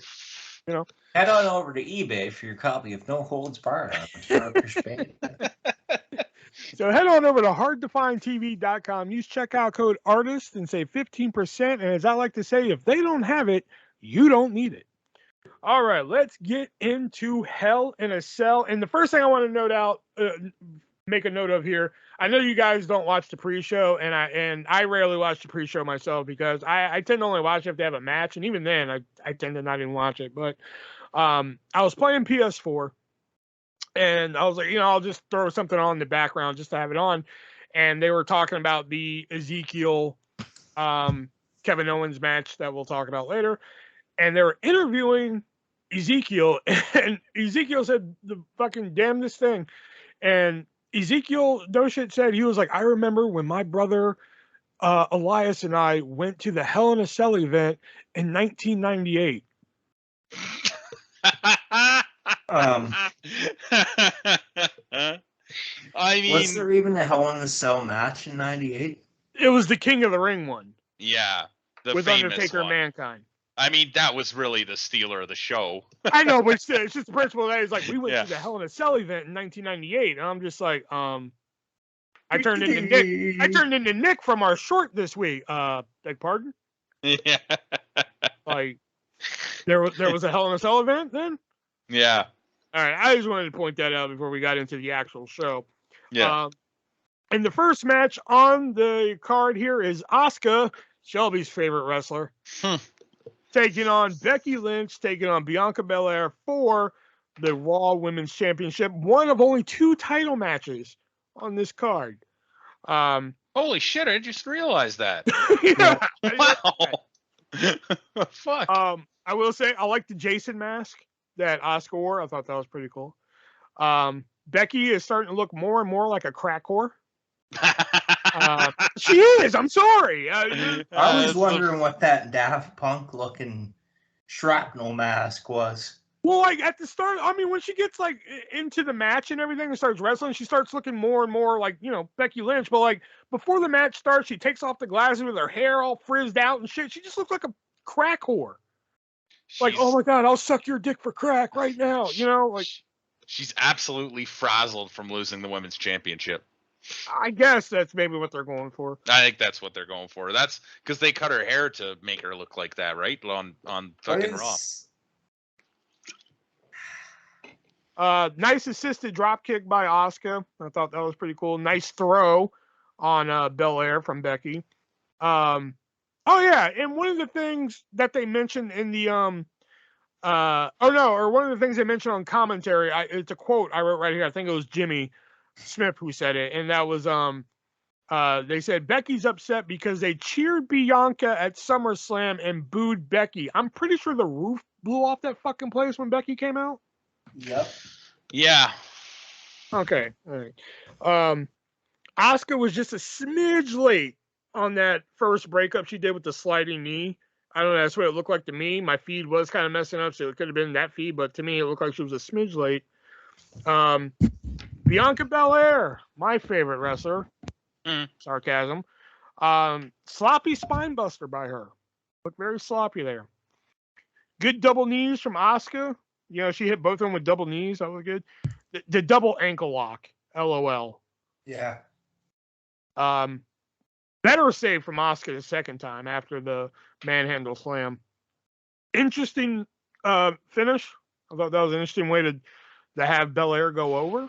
Head on over to eBay for your copy of No Holds Barred on Turkish beta. So head on over to hardtofindtv.com. Use checkout code ARTIST and save 15%. And as I like to say, if they don't have it, you don't need it. All right, let's get into Hell in a Cell. And the first thing I want to make a note of here, I know you guys don't watch the pre-show, and I rarely watch the pre-show myself because I tend to only watch it if they have a match, and even then I tend to not even watch it. But I was playing PS4, and I was like, I'll just throw something on in the background just to have it on. And they were talking about the Ezekiel Kevin Owens match that we'll talk about later. And they were interviewing Ezekiel, and Ezekiel said the fucking damnedest thing. And Ezekiel, no shit, said, he was like, I remember when my brother Elias and I went to the Hell in a Cell event in 1998. I mean, was there even a Hell in a Cell match in '98? It was the King of the Ring one. Yeah, the with famous Undertaker one. and Mankind. I mean, that was really the stealer of the show. I know, but it's just the principle that is like, we went to the Hell in a Cell event in 1998, and I'm just like, I turned into Nick from our short this week. Beg pardon? Yeah. Like, there was a Hell in a Cell event then? Yeah. All right, I just wanted to point that out before we got into the actual show. Yeah. And the first match on the card here is Asuka, Shelby's favorite wrestler, taking on Becky Lynch, taking on Bianca Belair for the Raw Women's Championship. One of only 2 title matches on this card. Holy shit, I just realized that. Yeah. Wow. Fuck. I will say, I like the Jason mask that Asuka wore. I thought that was pretty cool. Becky is starting to look more and more like a crack whore. She is. I'm sorry. I was wondering what that Daft Punk looking shrapnel mask was. Well, like at the start, I mean, when she gets like into the match and everything and starts wrestling, she starts looking more and more like, Becky Lynch. But like before the match starts, she takes off the glasses with her hair all frizzed out and shit. She just looks like a crack whore. Like, oh my God, I'll suck your dick for crack right now. Like she's absolutely frazzled from losing the women's championship. I guess that's maybe what they're going for. I think that's what they're going for. That's because they cut her hair to make her look like that, right? On fucking Raw. Nice assisted drop kick by Asuka. I thought that was pretty cool. Nice throw on Belair from Becky. Oh yeah, and one of the things that they mentioned in the one of the things they mentioned on commentary, it's a quote I wrote right here. I think it was Jimmy Smith who said it, and that was they said Becky's upset because they cheered Bianca at SummerSlam and booed Becky. I'm pretty sure the roof blew off that fucking place when Becky came out. Yep. Yeah. Okay. All right. Asuka was just a smidge late on that first breakup she did with the sliding knee. I don't know. That's what it looked like to me. My feed was kind of messing up, so it could have been that feed, but to me, it looked like she was a smidge late. Bianca Belair, my favorite wrestler. Sarcasm. Sloppy spine buster by her. Looked very sloppy there. Good double knees from Asuka. She hit both of them with double knees. That was good. The double ankle lock. LOL. Yeah. Better save from Asuka the second time after the manhandle slam. Interesting finish. I thought that was an interesting way to have Belair go over.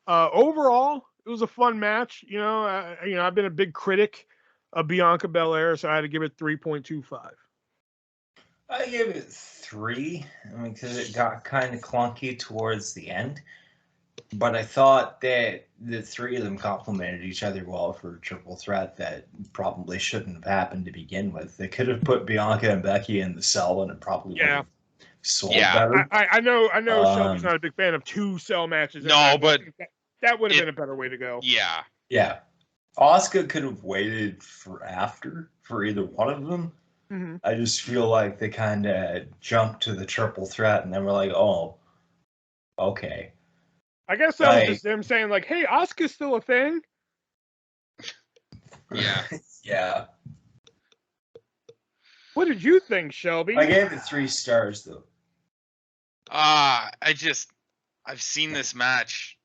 Overall, it was a fun match. I've been a big critic of Bianca Belair, so I had to give it 3.25. I give it 3, because it got kind of clunky towards the end. But I thought that the 3 of them complemented each other well for a triple threat that probably shouldn't have happened to begin with. They could have put Bianca and Becky in the cell, and it probably would have sold better. I know Shelby's not a big fan of 2 cell matches. No, but that would have been a better way to go. Yeah. Yeah. Asuka could have waited for either one of them. Mm-hmm. I just feel like they kind of jumped to the triple threat, and then we're like, oh, okay. I guess that was just them saying, like, hey, Asuka's still a thing. Yeah. Yeah. What did you think, Shelby? I gave it 3 stars, though. I've seen this match,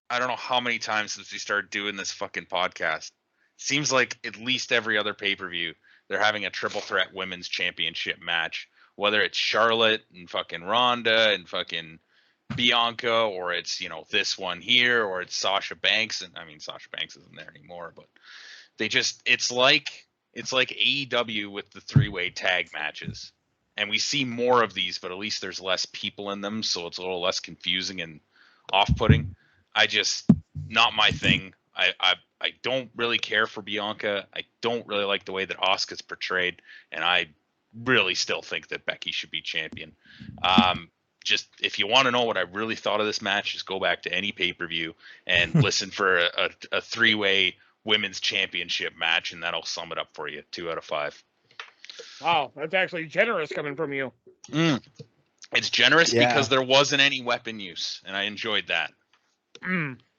I don't know how many times since we started doing this fucking podcast. Seems like at least every other pay-per-view, they're having a triple threat women's championship match. Whether it's Charlotte and fucking Ronda and fucking Bianca, or it's, this one here, or it's Sasha Banks. And I mean, Sasha Banks isn't there anymore, but it's like AEW with the 3-way tag matches. And we see more of these, but at least there's less people in them, so it's a little less confusing and off-putting. Not my thing. I don't really care for Bianca. I don't really like the way that Asuka's portrayed, and I really still think that Becky should be champion. Just if you want to know what I really thought of this match, just go back to any pay-per-view and listen for a 3-way women's championship match, and that'll sum it up for you. 2 out of 5. Wow, that's actually generous coming from you. It's generous because there wasn't any weapon use, and I enjoyed that.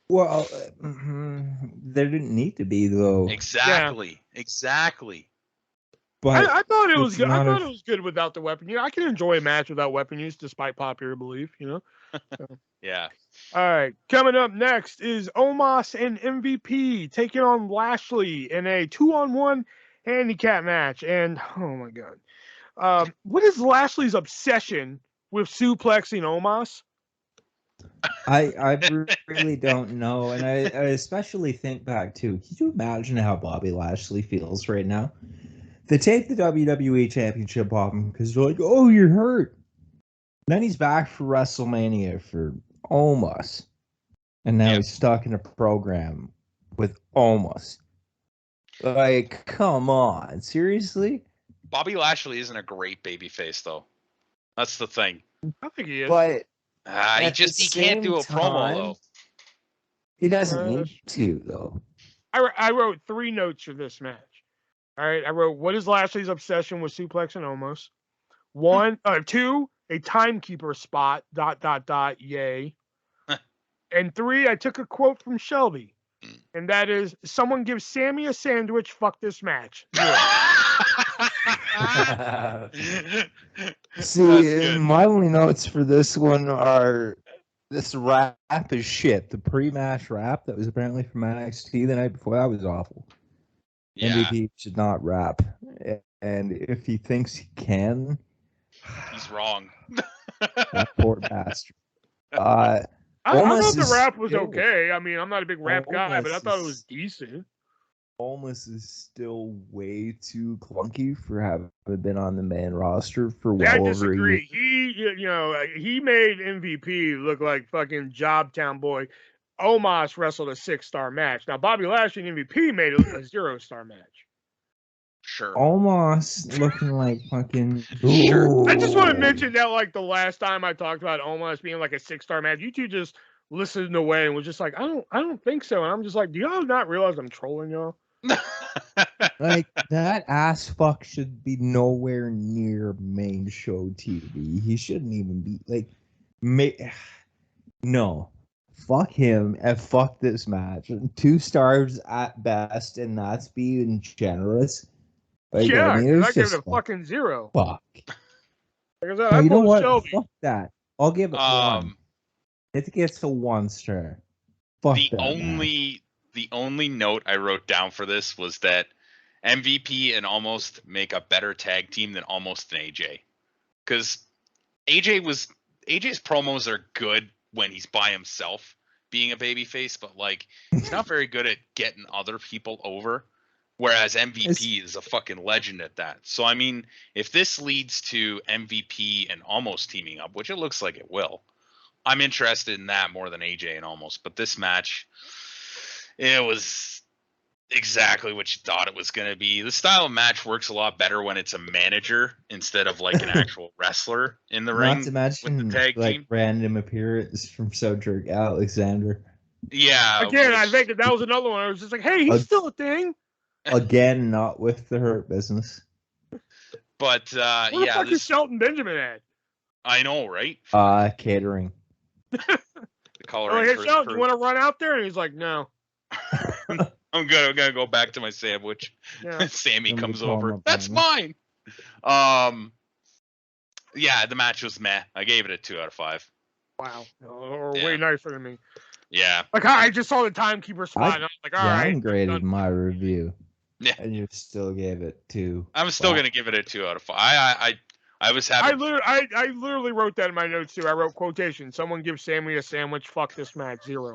Well, there didn't need to be, though. Exactly. But I thought it was good. I thought it was good without the weapon. I can enjoy a match without weapon use, despite popular belief. So. Yeah. All right. Coming up next is Omos and MVP taking on Lashley in a 2-on-1 handicap match. And oh my god, what is Lashley's obsession with suplexing Omos? I really don't know, and I especially think back to. Can you imagine how Bobby Lashley feels right now? They take the WWE Championship off him because they're like, "Oh, you're hurt." And then he's back for WrestleMania for Omos, and now he's stuck in a program with Omos. Like, come on, seriously? Bobby Lashley isn't a great babyface, though. That's the thing. I think he is. But he can't do a promo, though. He doesn't need to, though. I wrote 3 notes for this match. All right, I wrote, what is Lashley's obsession with suplex and Omos? 2, a timekeeper spot, ... yay. And 3, I took a quote from Shelby, and that is, someone give Sammy a sandwich, fuck this match. See, my only notes for this one are, this rap is shit. The pre-match rap that was apparently from NXT the night before, that was awful. Yeah. MVP should not rap. And if he thinks he can... He's wrong. That poor bastard. I thought the rap was okay. I mean, I'm not a big rap guy, but I thought it was decent. Almost is still way too clunky for having been on the main roster for well over a year. I disagree. He made MVP look like fucking Jobtown boy. Omos wrestled a 6-star match. Now, Bobby Lashley and MVP made a 0-star match. Sure. Omos looking like fucking... Sure. I just want to mention that, like, the last time I talked about Omos being like a 6-star match, you two just listened away and was just like, I don't think so. And I'm just like, do y'all not realize I'm trolling y'all? Like, that ass fuck should be nowhere near main show TV. He shouldn't even be, like... No. Fuck him and fuck this match. 2 stars at best, and that's being generous. Like, I give it just a fucking 0. Fuck. Like I said, you know what? Shelby. Fuck that. I'll give it 1. It gets a 1 star. Fuck the that. The only note I wrote down for this was that MVP and Almost make a better tag team than Almost and AJ. Because AJ's promos are good when he's by himself being a babyface, but like he's not very good at getting other people over. Whereas MVP is a fucking legend at that. So I mean, if this leads to MVP and Almost teaming up, which it looks like it will, I'm interested in that more than AJ and Almost. But this match, it was exactly what you thought it was going to be. The style of match works a lot better when it's a manager instead of like an actual wrestler in the ring. Not to mention with the tag like team. random appearance from Cedric Alexander. Yeah. Again, I think that was another one. I was just like, hey, he's still a thing. Again, not with the Hurt Business. But Where the fuck is Shelton Benjamin at? I know, right? Catering. The color. Oh, hey, Shelton, you want to run out there? And he's like, no. I'm gonna go back to my sandwich. Yeah. Sammy comes over. That's mine. Yeah, the match was meh. I gave it a 2 out of 5. Wow. Way nicer than me. Yeah. Like I just saw the timekeeper spot. And I was like, all right. I downgraded my review. Yeah. And you still gave it 2. I'm still gonna give it a 2 out of 5. I was having. I literally wrote that in my notes too. I wrote quotation. Someone give Sammy a sandwich. Fuck this match. 0.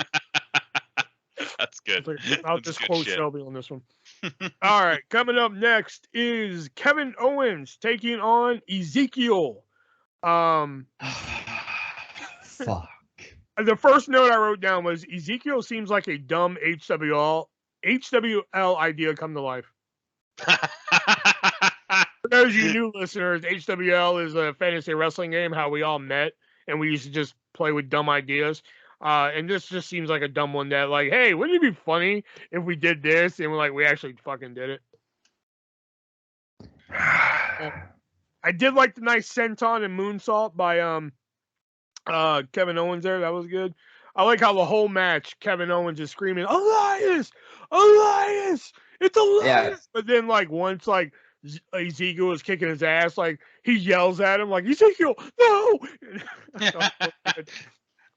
That's good. I'll just quote Shelby on this one. All right. Coming up next is Kevin Owens taking on Ezekiel. Fuck. The first note I wrote down was Ezekiel seems like a dumb HWL idea come to life. For those of you new listeners, HWL is a fantasy wrestling game, how we all met, and we used to just play with dumb ideas. And this just seems like a dumb one that, like, hey, wouldn't it be funny if we did this? And we're like, we actually fucking did it. I did like the nice senton and moonsault by Kevin Owens there. That was good. I like how the whole match, Kevin Owens is screaming, Elias! Elias! It's Elias! Yeah. But then, like, once, like, Ezekiel is kicking his ass, like, he yells at him, like, Ezekiel, no!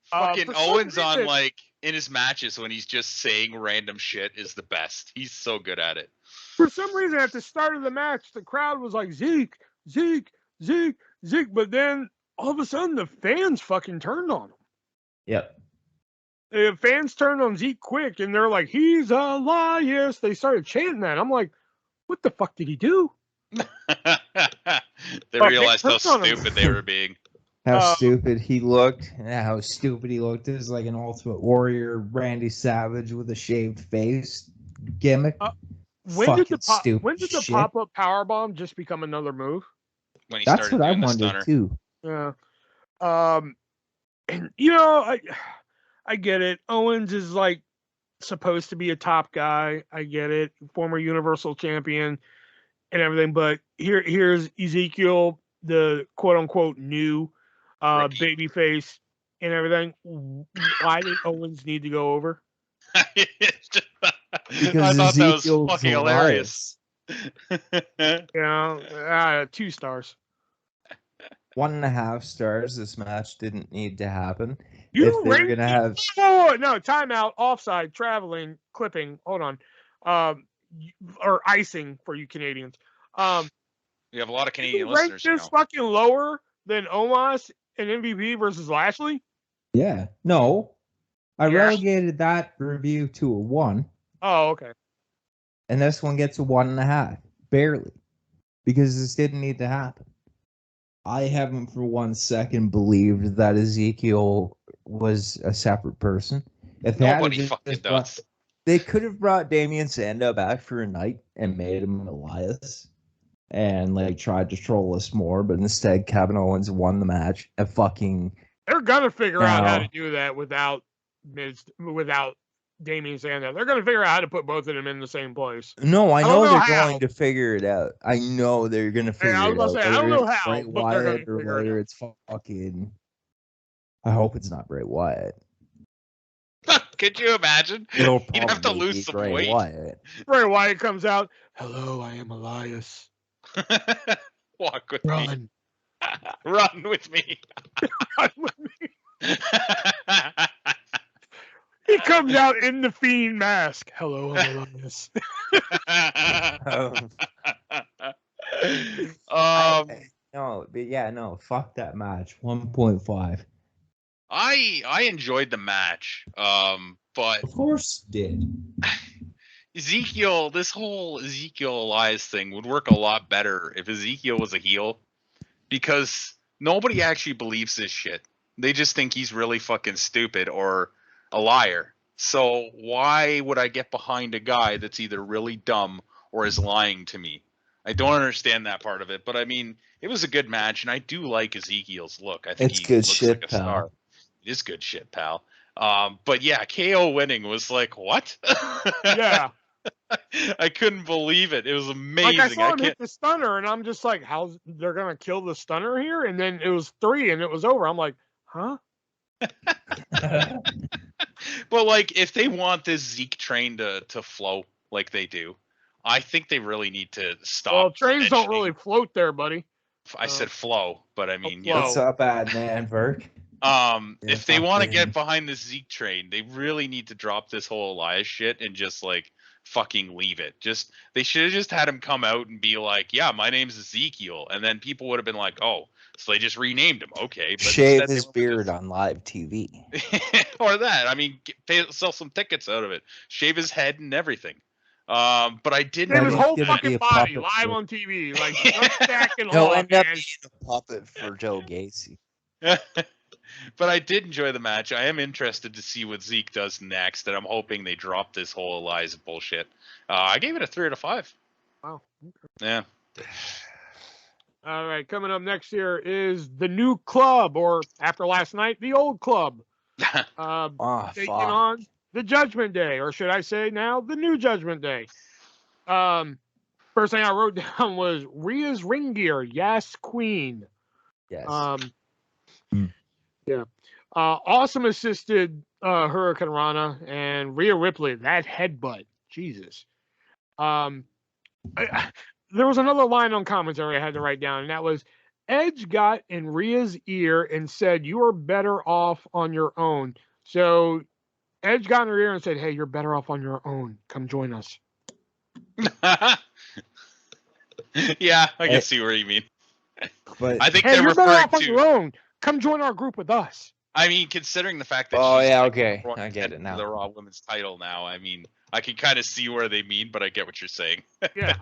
Fucking Owens on, like, in his matches when he's just saying random shit is the best. He's so good at it. For some reason, at the start of the match, the crowd was like, Zeke, Zeke, Zeke, Zeke. But then, all of a sudden, the fans fucking turned on him. Yep. The fans turned on Zeke quick, and they're like, he's Elias. They started chanting that. I'm like, what the fuck did he do? They realized how stupid they were being. How stupid he looked. How stupid he looked as like an Ultimate Warrior, Randy Savage with a shaved face gimmick. When did the pop-up powerbomb just become another move? When he That's started what I doing the wondered stunner. too. Yeah. And you know, I get it. Owens is like supposed to be a top guy. I get it. Former Universal Champion and everything. But here's Ezekiel, the quote unquote new babyface and everything. Why did Owens need to go over? Because I thought Ezekiel's that was fucking hilarious. 2 stars. 1.5 stars. This match didn't need to happen. You if they're gonna have no timeout, offside, traveling, clipping. Hold on, or icing for you Canadians. We have a lot of Canadian rank listeners. This fucking lower than Omos and MVP versus Lashley. Yeah, no, I relegated that review to a 1. Oh, okay. And this one gets a 1.5, barely, because this didn't need to happen. I haven't for 1 second believed that Ezekiel was a separate person. If nobody fucking does. They could have brought Damian Sandow back for a night and made him Elias and like tried to troll us more, but instead Kevin Owens won the match. They're gonna figure out how to do that without Damian Sandow. They're gonna figure out how to put both of them in the same place. No, I know they're going to figure it out. I know they're gonna figure it out. I don't know how, Bray but they're Wyatt gonna or whether it's fucking. I hope it's not Bray Wyatt. Could you imagine? It'll You'd have to lose some Bray weight. Wyatt. Bray Wyatt comes out. Hello, I am Elias. Walk with Run. me. Run with me. Run with me. He comes out in the Fiend mask. Hello, I'm Elias. No, but yeah, no, fuck that match. 1.5. I enjoyed the match, but Of course did. Ezekiel, this whole Ezekiel Elias thing would work a lot better if Ezekiel was a heel, because nobody actually believes this shit. They just think he's really fucking stupid or a liar. So why would I get behind a guy that's either really dumb or is lying to me? I don't understand that part of it, but I mean, it was a good match, and I do like Ezekiel's look. I think It's he good looks shit, like a pal. star. It is good shit, pal. But yeah, KO winning was like, what? Yeah. I couldn't believe it. It was amazing. Like I saw him hit the stunner, and I'm just like, how's they're gonna kill the stunner here? And then it was 3, and it was over. I'm like, huh? But like, if they want this Zeke train to flow like they do, I think they really need to stop. Well, trains don't mentioning- really float there, buddy. I said flow, but I mean, you flow. know. What's up, bad man, Verk? If they want to fucking- get behind this Zeke train, they really need to drop this whole Elias shit and just like fucking leave it. Just they should have just had him come out and be like, "Yeah, my name's Ezekiel," and then people would have been like, "Oh, so they just renamed him." Okay, but Shave instead they his went with beard this- on live TV. or that. I mean, sell some tickets out of it, shave his head and everything. But I did. Save his he's whole gonna fucking be a body puppet live for- on TV, like stacking He'll off, end up man. being a puppet for Joe Gacy. But I did enjoy the match. I am interested to see what Zeke does next, and I'm hoping they drop this whole Elias bullshit. I gave it a 3 out of 5. Wow. Yeah. All right, coming up next here is the new club, or after last night, the old club. Oh, Taking fuck. on the Judgment Day, or should I say now, the new Judgment Day. First thing I wrote down was Rhea's ring gear. Yes, queen. Yes. Yeah. Awesome assisted Hurricane Rana and Rhea Ripley. That headbutt. Jesus. There was another line on commentary I had to write down, and that was Edge got in Rhea's ear and said, "You are better off on your own." So Edge got in her ear and said, "Hey, you're better off on your own. Come join us." Yeah, I can see where you mean. But I think Hey, they're you're better referring off on your to. own. Come join our group with us. I mean, considering the fact that. Oh, she's yeah, like okay. number one I get it contender now. for the Raw Women's title now. I mean, I can kind of see where they mean, but I get what you're saying. Yeah.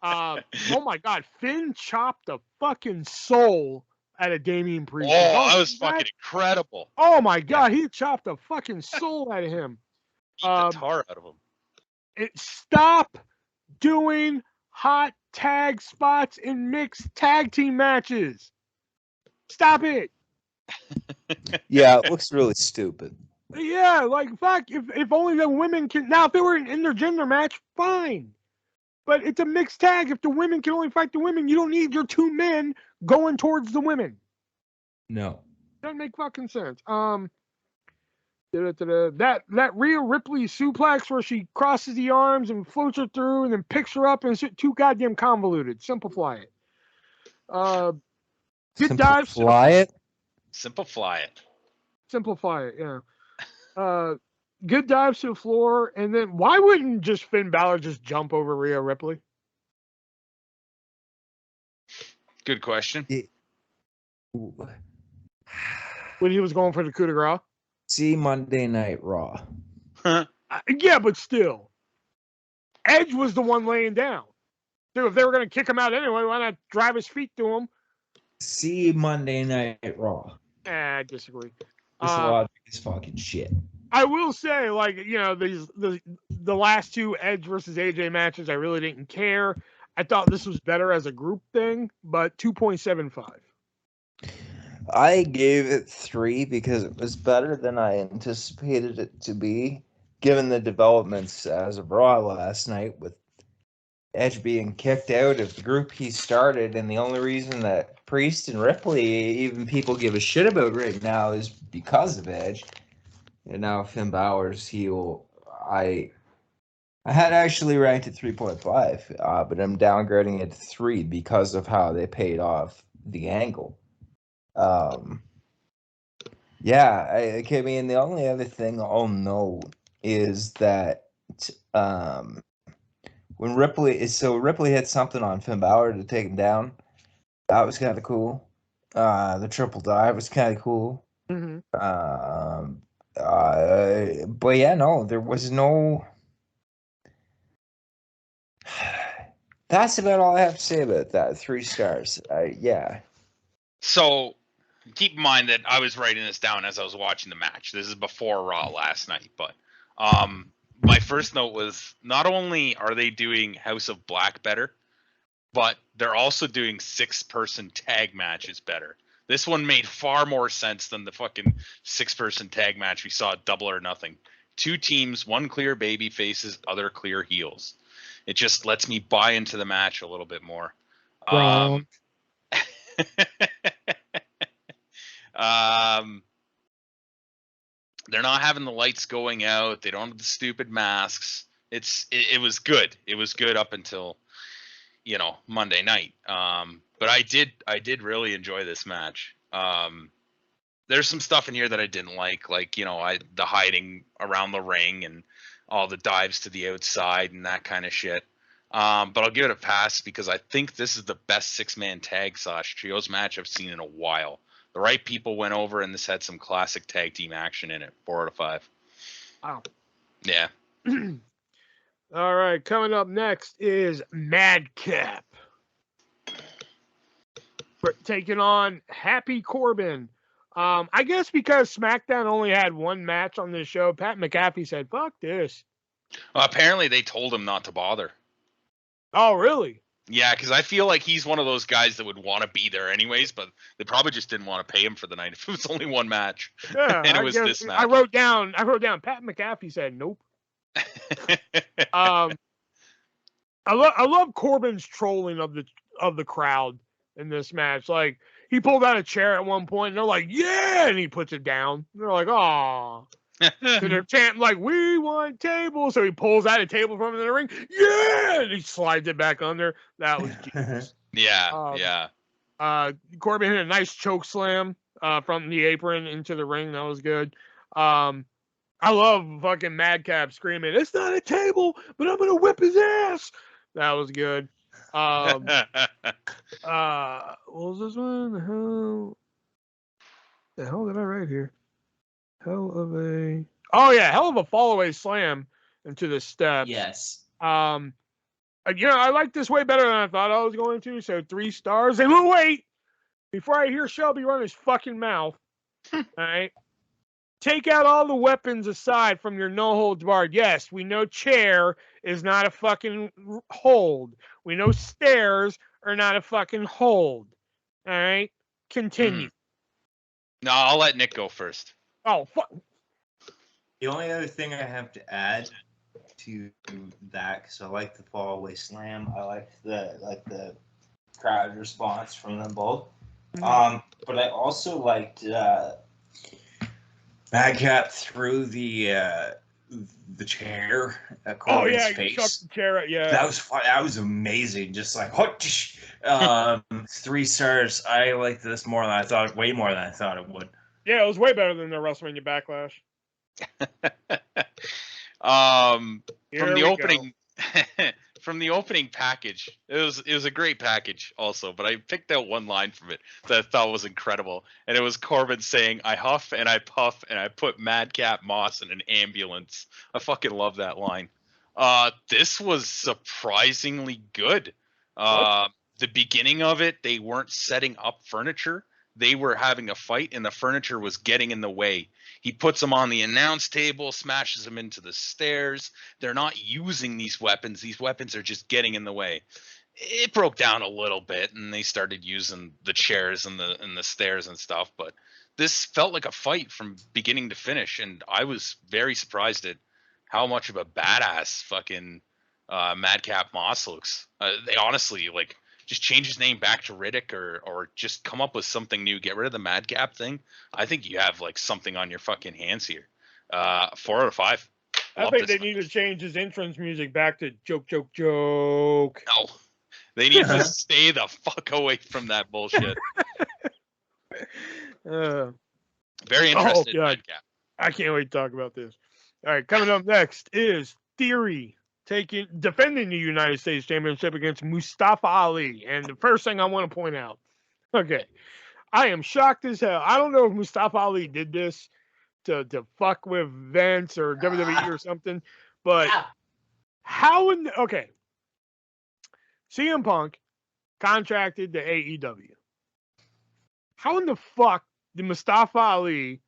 Oh my God, Finn chopped the fucking soul out of Damian Priest. Oh, Don't that was you fucking incredible. Oh my God, he chopped the fucking soul out of him. Beat the tar out of him. Stop doing hot tag spots in mixed tag team matches. Stop it. yeah, it looks really stupid. Yeah, like fuck. If only the women can. Now, if they were an intergender match, fine. But it's a mixed tag. If the women can only fight the women, you don't need your 2 men going towards the women. No. Doesn't make fucking sense. That Rhea Ripley suplex where she crosses the arms and floats her through and then picks her up, and it's too goddamn convoluted. Simplify it. Good dives. Simplify it. Simplify it. Simplify it. Yeah. Good dives to the floor, and then why wouldn't just Finn Balor just jump over Rhea Ripley? Good question. When he was going for the coup de grace? See Monday Night Raw. Yeah, but still. Edge was the one laying down. Dude, if they were going to kick him out anyway, why not drive his feet to him? See Monday Night Raw. I disagree. This logic is fucking shit. I will say, like, you know, the last 2 Edge versus AJ matches, I really didn't care. I thought this was better as a group thing, but 2.75. I gave it 3 because it was better than I anticipated it to be, given the developments as of Raw last night with Edge being kicked out of the group he started, and the only reason that Priest and Ripley even people give a shit about right now is because of Edge. And now Finn Balor's heel. I had actually ranked it 3.5, but I'm downgrading it to 3 because of how they paid off the angle. Yeah, I mean, the only other thing I'll note is that when Ripley hit something on Finn Balor to take him down, that was kind of cool. The triple dive was kind of cool. Mm-hmm. But yeah, no, there was no. That's about all I have to say about that. 3 stars. Yeah. So keep in mind that I was writing this down as I was watching the match. This is before Raw last night, but my first note was not only are they doing House of Black better, but they're also doing 6-person tag matches better. This one made far more sense than the fucking 6-person tag match we saw at Double or Nothing. 2 teams, 1 clear baby faces, other clear heels. It just lets me buy into the match a little bit more. Wrong. They're not having the lights going out. They don't have the stupid masks. It was good. It was good up until Monday night. But I did really enjoy this match. There's some stuff in here that I didn't like the hiding around the ring and all the dives to the outside and that kind of shit. But I'll give it a pass because I think this is the best 6-man tag / trios match I've seen in a while. The right people went over, and this had some classic tag team action in it. 4 out of 5. Wow. Yeah. All right, coming up next is Madcap. Taking on Happy Corbin. I guess because SmackDown only had 1 match on this show, Pat McAfee said, fuck this. Well, apparently they told him not to bother. Oh, really? Yeah, because I feel like he's one of those guys that would want to be there anyways, but they probably just didn't want to pay him for the night if it was only 1 match. Yeah, and it was this match. I wrote down Pat McAfee said nope. I love Corbin's trolling of the crowd in this match. Like, he pulled out a chair at one point and they're like, yeah, and he puts it down. They're like, aw. So they're chanting like, we want tables. So he pulls out a table from the ring. Yeah, and he slides it back under. That was genius. Yeah. Corbin hit a nice choke slam from the apron into the ring. That was good. I love fucking Madcap screaming, it's not a table, but I'm gonna whip his ass. That was good. What was this one? The hell did I write here? Hell of a fall away slam into the steps. Yes. I like this way better than I thought I was going to. So 3 stars. And wait, before I hear Shelby run his fucking mouth, all right, take out all the weapons aside from your no holds barred. Yes, we know chair is not a fucking hold. We know stairs are not a fucking hold. All right, continue. No, I'll let Nick go first. Oh, fuck. The only other thing I have to add to that, because I like the fall away slam, I like the crowd response from them both. Mm-hmm. But I also liked Madcap threw the chair at Corbin's face. You chucked the chair. Yeah, that was fun. That was amazing. Just like 3 stars. I liked this more than I thought. Way more than I thought it would. Yeah, it was way better than the WrestleMania Backlash. From the opening package, it was a great package also, but I picked out one line from it that I thought was incredible, and it was Corbin saying, I huff and I puff and I put Madcap Moss in an ambulance. I fucking love that line. This was surprisingly good. The beginning of it, they weren't setting up furniture. They were having a fight and the furniture was getting in the way. He puts them on the announce table, smashes them into the stairs. They're not using these weapons. These weapons are just getting in the way. It broke down a little bit and they started using the chairs and the stairs and stuff. But this felt like a fight from beginning to finish. And I was very surprised at how much of a badass fucking Madcap Moss looks. They honestly, just change his name back to Riddick or just come up with something new. Get rid of the Madcap thing. I think you have something on your fucking hands here. 4 out of 5. I think they need to change his entrance music back to joke, joke, joke. No, they need to stay the fuck away from that bullshit. Very interested in Madcap. I can't wait to talk about this. All right, coming up next is Theory defending the United States Championship against Mustafa Ali. And the first thing I want to point out, okay, I am shocked as hell. I don't know if Mustafa Ali did this to fuck with Vince or WWE or something, but how in the, okay, CM Punk contracted to AEW. How in the fuck did Mustafa Ali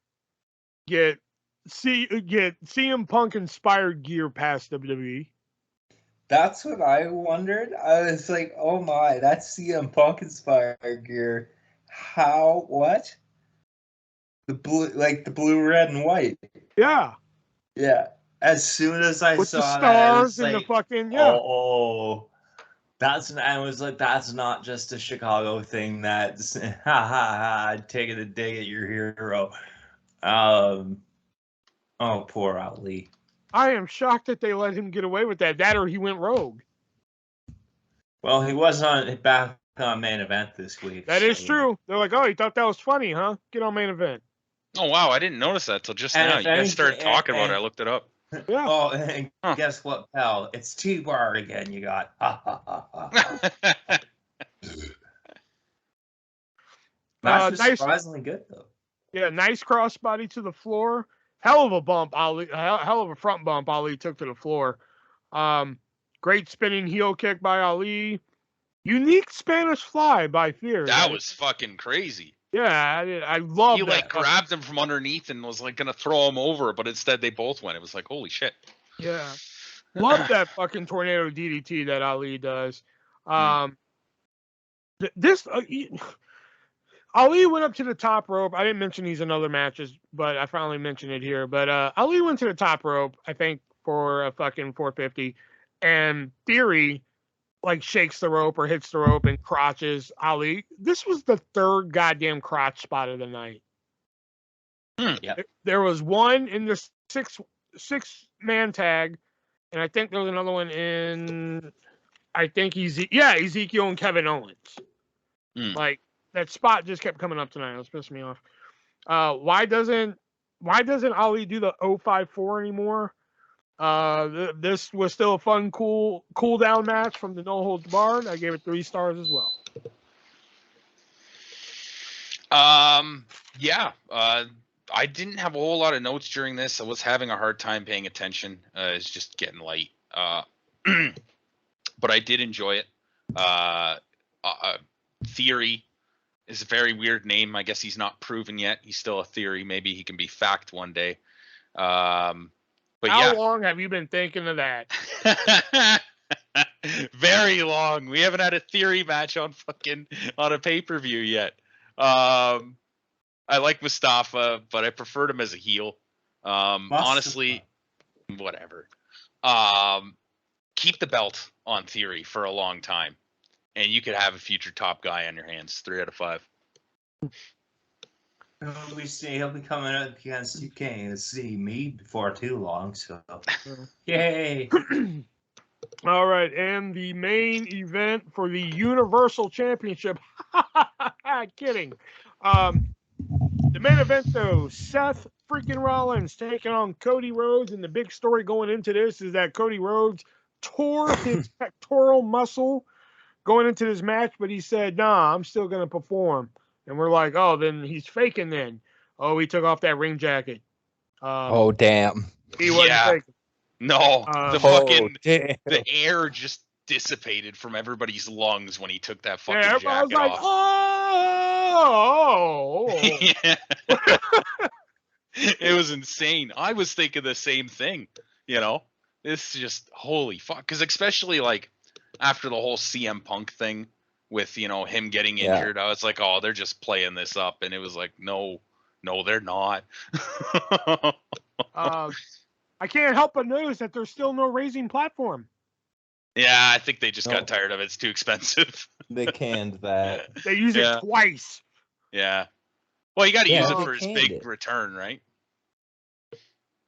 get CM Punk inspired gear past WWE? That's what I wondered. I was like, oh my, that's CM Punk inspired gear. How? What? The blue, like the blue, red, and white. Yeah. Yeah. As soon as I With the saw that, I was stars and the like, fucking, yeah. oh, I was like, that's not just a Chicago thing. That's ha ha ha, taking a dig at your hero. Oh, poor Ali. I am shocked that they let him get away with that. That or he went rogue. Well, he was back on main event this week. That is true. They're like, oh, you thought that was funny, huh? Get on main event. Oh wow, I didn't notice that till just And now. if You guys anything- started talking about it. I and- looked it up. Yeah. Oh, and guess what, pal? It's T-Bar again. You got. Ha ha ha ha. Match was nice- surprisingly good though. Yeah, nice crossbody to the floor. Hell of a bump, Ali. Hell of a front bump Ali took to the floor. Great spinning heel kick by Ali. Unique Spanish fly by Theory. That was fucking crazy. Yeah, I love He that. like grabbed him from underneath and was like gonna throw him over, but instead they both went. It was like, holy shit. Yeah. Love that fucking tornado DDT that Ali does. Ali went up to the top rope. I didn't mention these in other matches, but I finally mentioned it here. But Ali went to the top rope, I think, for a fucking 450. And Theory, like, shakes the rope or hits the rope and crotches Ali. This was the third goddamn crotch spot of the night. Yep. There was one in the six-man tag, and I think there was another one in, I think Ezekiel and Kevin Owens. Like, that spot just kept coming up tonight. It was pissing me off. Why doesn't Ali do the 054 anymore? This was still a fun, cool down match from the No Holds Barred. I gave it 3 stars as well. Yeah. I didn't have a whole lot of notes during this. I was having a hard time paying attention. It's just getting late. But I did enjoy it. Theory is a very weird name. I guess he's not proven yet. He's still a theory. Maybe he can be fact one day. But How yeah. long have you been thinking of that? Very long. We haven't had a theory match on a pay-per-view yet. I like Mustafa, but I preferred him as a heel. Honestly, whatever. Keep the belt on Theory for a long time, and you could have a future top guy on your hands. 3 out of 5. He'll be coming up against you can't see me before too long, so yay. All right, and the main event for the Universal Championship. Kidding. The main event, though, Seth freaking Rollins taking on Cody Rhodes, and the big story going into this is that Cody Rhodes tore his pectoral muscle going into this match, but he said, nah, I'm still going to perform. And we're like, oh, then he's faking then. Oh, he took off that ring jacket. Oh, damn. He wasn't faking. No, the air just dissipated from everybody's lungs when he took that fucking jacket was like, off. Oh. Yeah. It was insane. I was thinking the same thing. This is just holy fuck. Because especially like after the whole CM Punk thing with him getting injured, I was like, oh, they're just playing this up, and it was like, no, they're not. I can't help but notice that there's still no raising platform. Yeah, I think they just got tired of it. It's too expensive. They canned that. They use it twice. Yeah. Well, you got to use it they for his canned big it. return, right?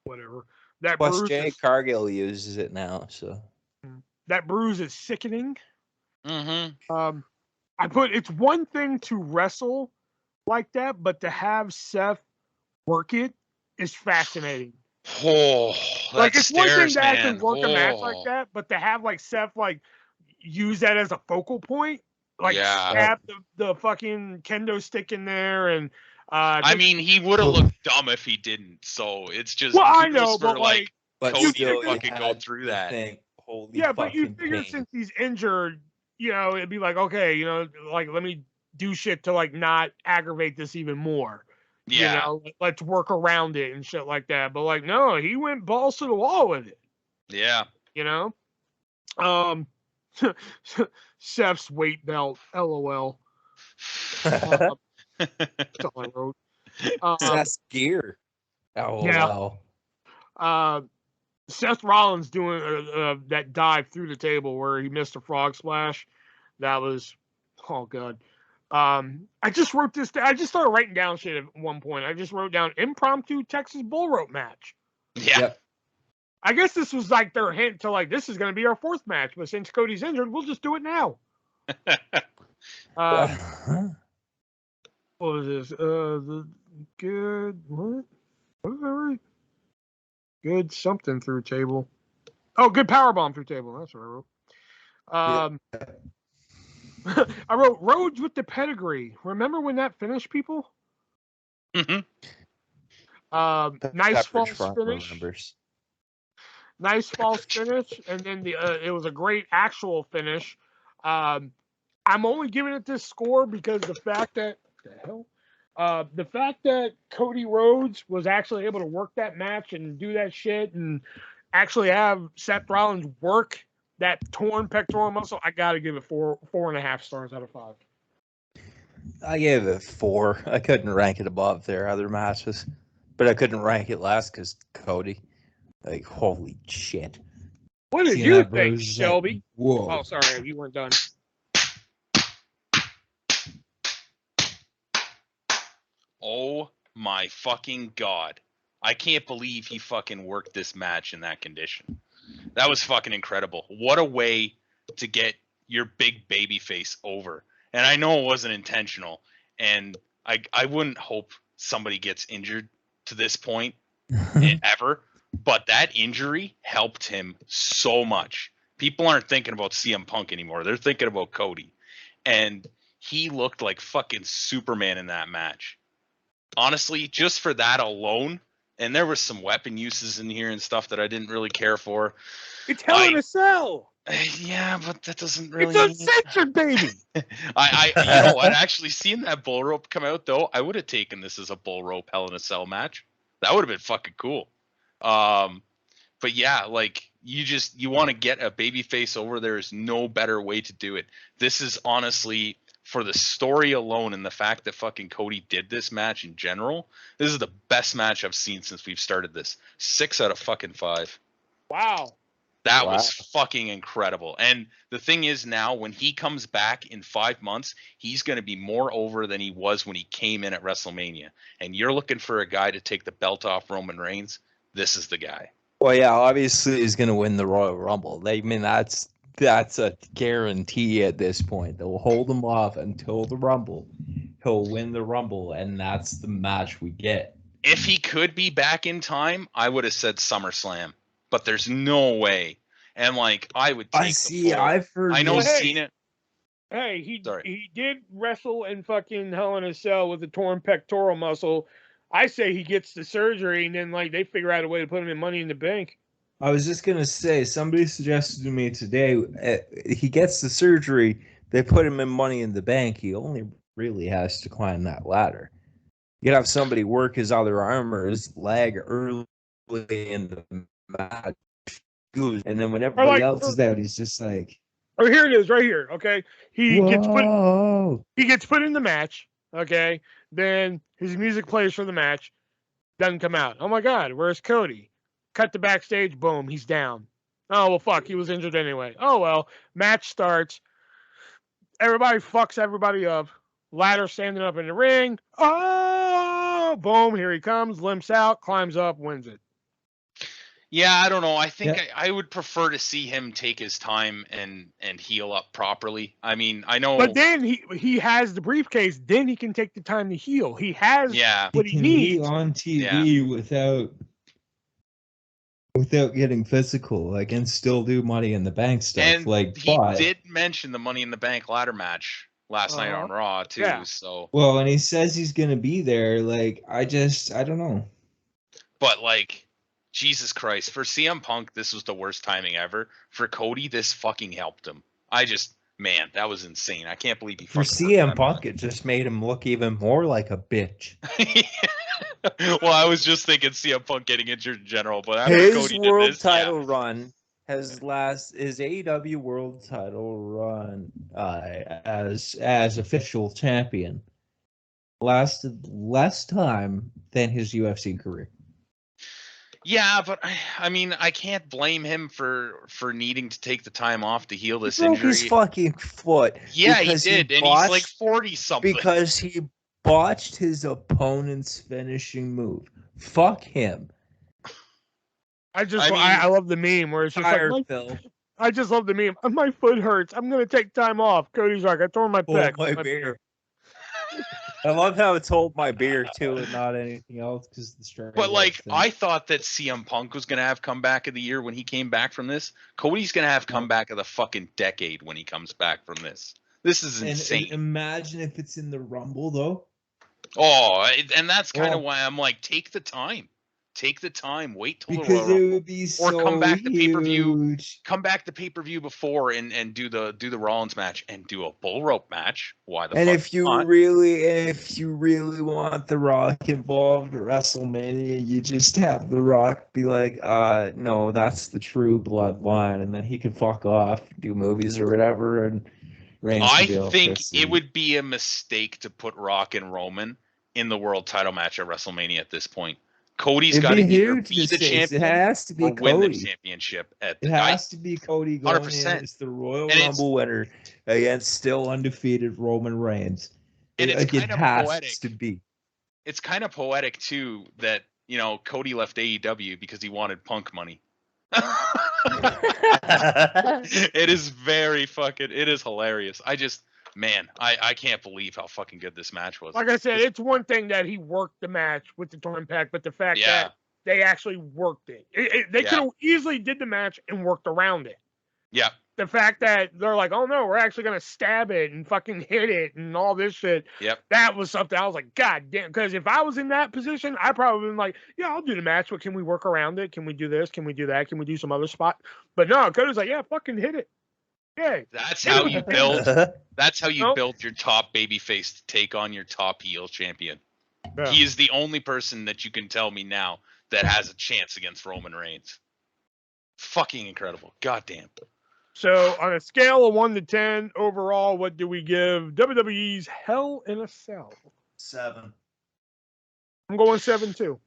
Whatever. That Plus, bruise Jay Cargill uses it now, so. That bruise is sickening. Mm-hmm. It's one thing to wrestle like that, but to have Seth work it is fascinating. Oh, like it's one thing to actually work a match like that, but to have like Seth like use that as a focal point like Yeah. stab the fucking kendo stick in there, and I mean, he would have looked dumb if he didn't. So it's just well, I kudos know, for but like, But Cody still, to you fucking go had through to that. think, holy yeah, but you fucking figure pain. since he's injured, it'd be like, okay, like let me do shit to like not aggravate this even more. Yeah. Let's work around it and shit like that. But like, no, he went balls to the wall with it. Yeah. Seth's weight belt, LOL. That's all I wrote. Seth's gear. Oh, Yeah. well. Seth Rollins doing that dive through the table where he missed a frog splash. That was, oh god. I just wrote this. I just started writing down shit at one point. I just wrote down impromptu Texas bull rope match. Yeah. Yep. I guess this was like their hint to like, this is going to be our fourth match, but since Cody's injured, we'll just do it now. What was this? The good what? What was I write? Good something through table. Oh, good power bomb through table. That's what I wrote. I wrote Rhodes with the pedigree. Remember when that finished, people? Mhm. Nice false finish. Remembers. Nice false finish, and then it was a great actual finish. I'm only giving it this score because the fact that Cody Rhodes was actually able to work that match and do that shit and actually have Seth Rollins work that torn pectoral muscle, I gotta give it 4.5 stars out of 5. I gave it 4. I couldn't rank it above their other matches, but I couldn't rank it last because Cody. Like, holy shit. What did Seeing you that think, bruise, Shelby? like, whoa. Oh, sorry, you weren't done. Oh my fucking god. I can't believe he fucking worked this match in that condition. That was fucking incredible. What a way to get your big baby face over. And I know it wasn't intentional. And I wouldn't hope somebody gets injured to this point ever. But that injury helped him so much. People aren't thinking about CM Punk anymore. They're thinking about Cody. And he looked like fucking Superman in that match. Honestly, just for that alone, and there was some weapon uses in here and stuff that I didn't really care for. It's Hell in a Cell. Yeah, but that doesn't really. It's Uncensored, baby. You know what? Actually, seeing that bull rope come out though, I would have taken this as a bull rope Hell in a Cell match. That would have been fucking cool. But yeah, like you want to get a baby face over. There is no better way to do it. This is honestly, for the story alone and the fact that fucking Cody did this match in general, this is the best match I've seen since we've started this. 6 out of fucking 5. Wow. That was fucking incredible. And the thing is now, when he comes back in 5 months, he's going to be more over than he was when he came in at WrestleMania. And you're looking for a guy to take the belt off Roman Reigns, this is the guy. Well, yeah, obviously he's going to win the Royal Rumble. I mean, that's a guarantee at this point. They'll hold him off until the Rumble. He'll win the Rumble, and that's the match we get. If he could be back in time, I would have said SummerSlam. But there's no way. And like, I would take I've heard. I know he's seen it. Hey, he did wrestle in fucking Hell in a Cell with a torn pectoral muscle. I say he gets the surgery and then like they figure out a way to put him in Money in the Bank. I was just gonna say, somebody suggested to me today, he gets the surgery, they put him in Money in the Bank. He only really has to climb that ladder. You could have somebody work his other arm or his leg early in the match, and then when everybody else is out, he's just like, "Oh, here it is, right here." Okay, he gets put in the match. Okay, then his music plays for the match, doesn't come out. Oh my God, where's Cody? Cut the backstage, boom, he's down. Oh well, fuck, he was injured anyway. Oh well, match starts. Everybody fucks everybody up. Ladder standing up in the ring. Oh, boom, here he comes, limps out, climbs up, wins it. Yeah, I don't know. I think I would prefer to see him take his time and heal up properly. I mean, I know. But then he has the briefcase. Then he can take the time to heal. He has what he needs on TV without without getting physical, like, and still do Money in the Bank stuff. And like, he but, did mention the Money in the Bank ladder match last night on Raw too. Yeah. So, well, and he says he's gonna be there. Like, I don't know. but like, Jesus Christ, for CM Punk, this was the worst timing ever. For Cody, this fucking helped him. Man, that was insane. I can't believe he For fucking CM Punk, it just made him look even more like a bitch. Well, I was just thinking CM Punk getting injured in general, but after His Cody world did this, title run his AEW world title run as official champion lasted less time than his UFC career. Yeah, but I mean, I can't blame him for needing to take the time off to heal this He broke injury. his fucking foot. Yeah, he because did, and he's like 40 something. Because he botched his opponent's finishing move. Fuck him. I love the meme where it's just like, Phil. I just love the meme. My foot hurts. I'm gonna take time off. Cody's like, I tore my pec. My beer. I love how it's hold my beer too, and not anything else. Because the But like, I thought that CM Punk was gonna have comeback of the year when he came back from this. Cody's gonna have comeback of the fucking decade when he comes back from this. This is insane. And imagine if it's in the Rumble though. Oh, and that's kind of why I'm like, take the time. Take the time. Wait till because the Royal it would be or so come back to pay-per-view. huge. Come back to pay-per-view before and do the Rollins match and do a bull rope match. Why the And fuck if you not? really want The Rock involved at WrestleMania, you just have The Rock be like, no, that's the true bloodline, and then he can fuck off, do movies or whatever, and Reigns I can be all think pissy. it would be a mistake to put Rock and Roman in the world title match at WrestleMania at this point. Cody's got to either be the champion It has to be or win the Cody. championship. It has to be Cody going 100%. in as the Royal And Rumble winner against still undefeated Roman Reigns. And it's kind of poetic. To be. It's kind of poetic too that Cody left AEW because he wanted Punk money. It is hilarious. I can't believe how fucking good this match was. Like I said, it's one thing that he worked the match with the torn pack, but the fact that they actually worked it. They could have easily did the match and worked around it. Yeah. The fact that they're like, oh no, we're actually going to stab it and fucking hit it and all this shit. Yep. That was something I was like, God damn. Because if I was in that position, I probably been like, yeah, I'll do the match, but can we work around it? Can we do this? Can we do that? Can we do some other spot? But no, Cody's like, yeah, fucking hit it. Yeah. That's how you build. That's how you build your top babyface to take on your top heel champion. Yeah. He is the only person that you can tell me now that has a chance against Roman Reigns. Fucking incredible. God damn. So on a scale of 1 to 10, overall, what do we give WWE's Hell in a Cell? 7. I'm going 7 too.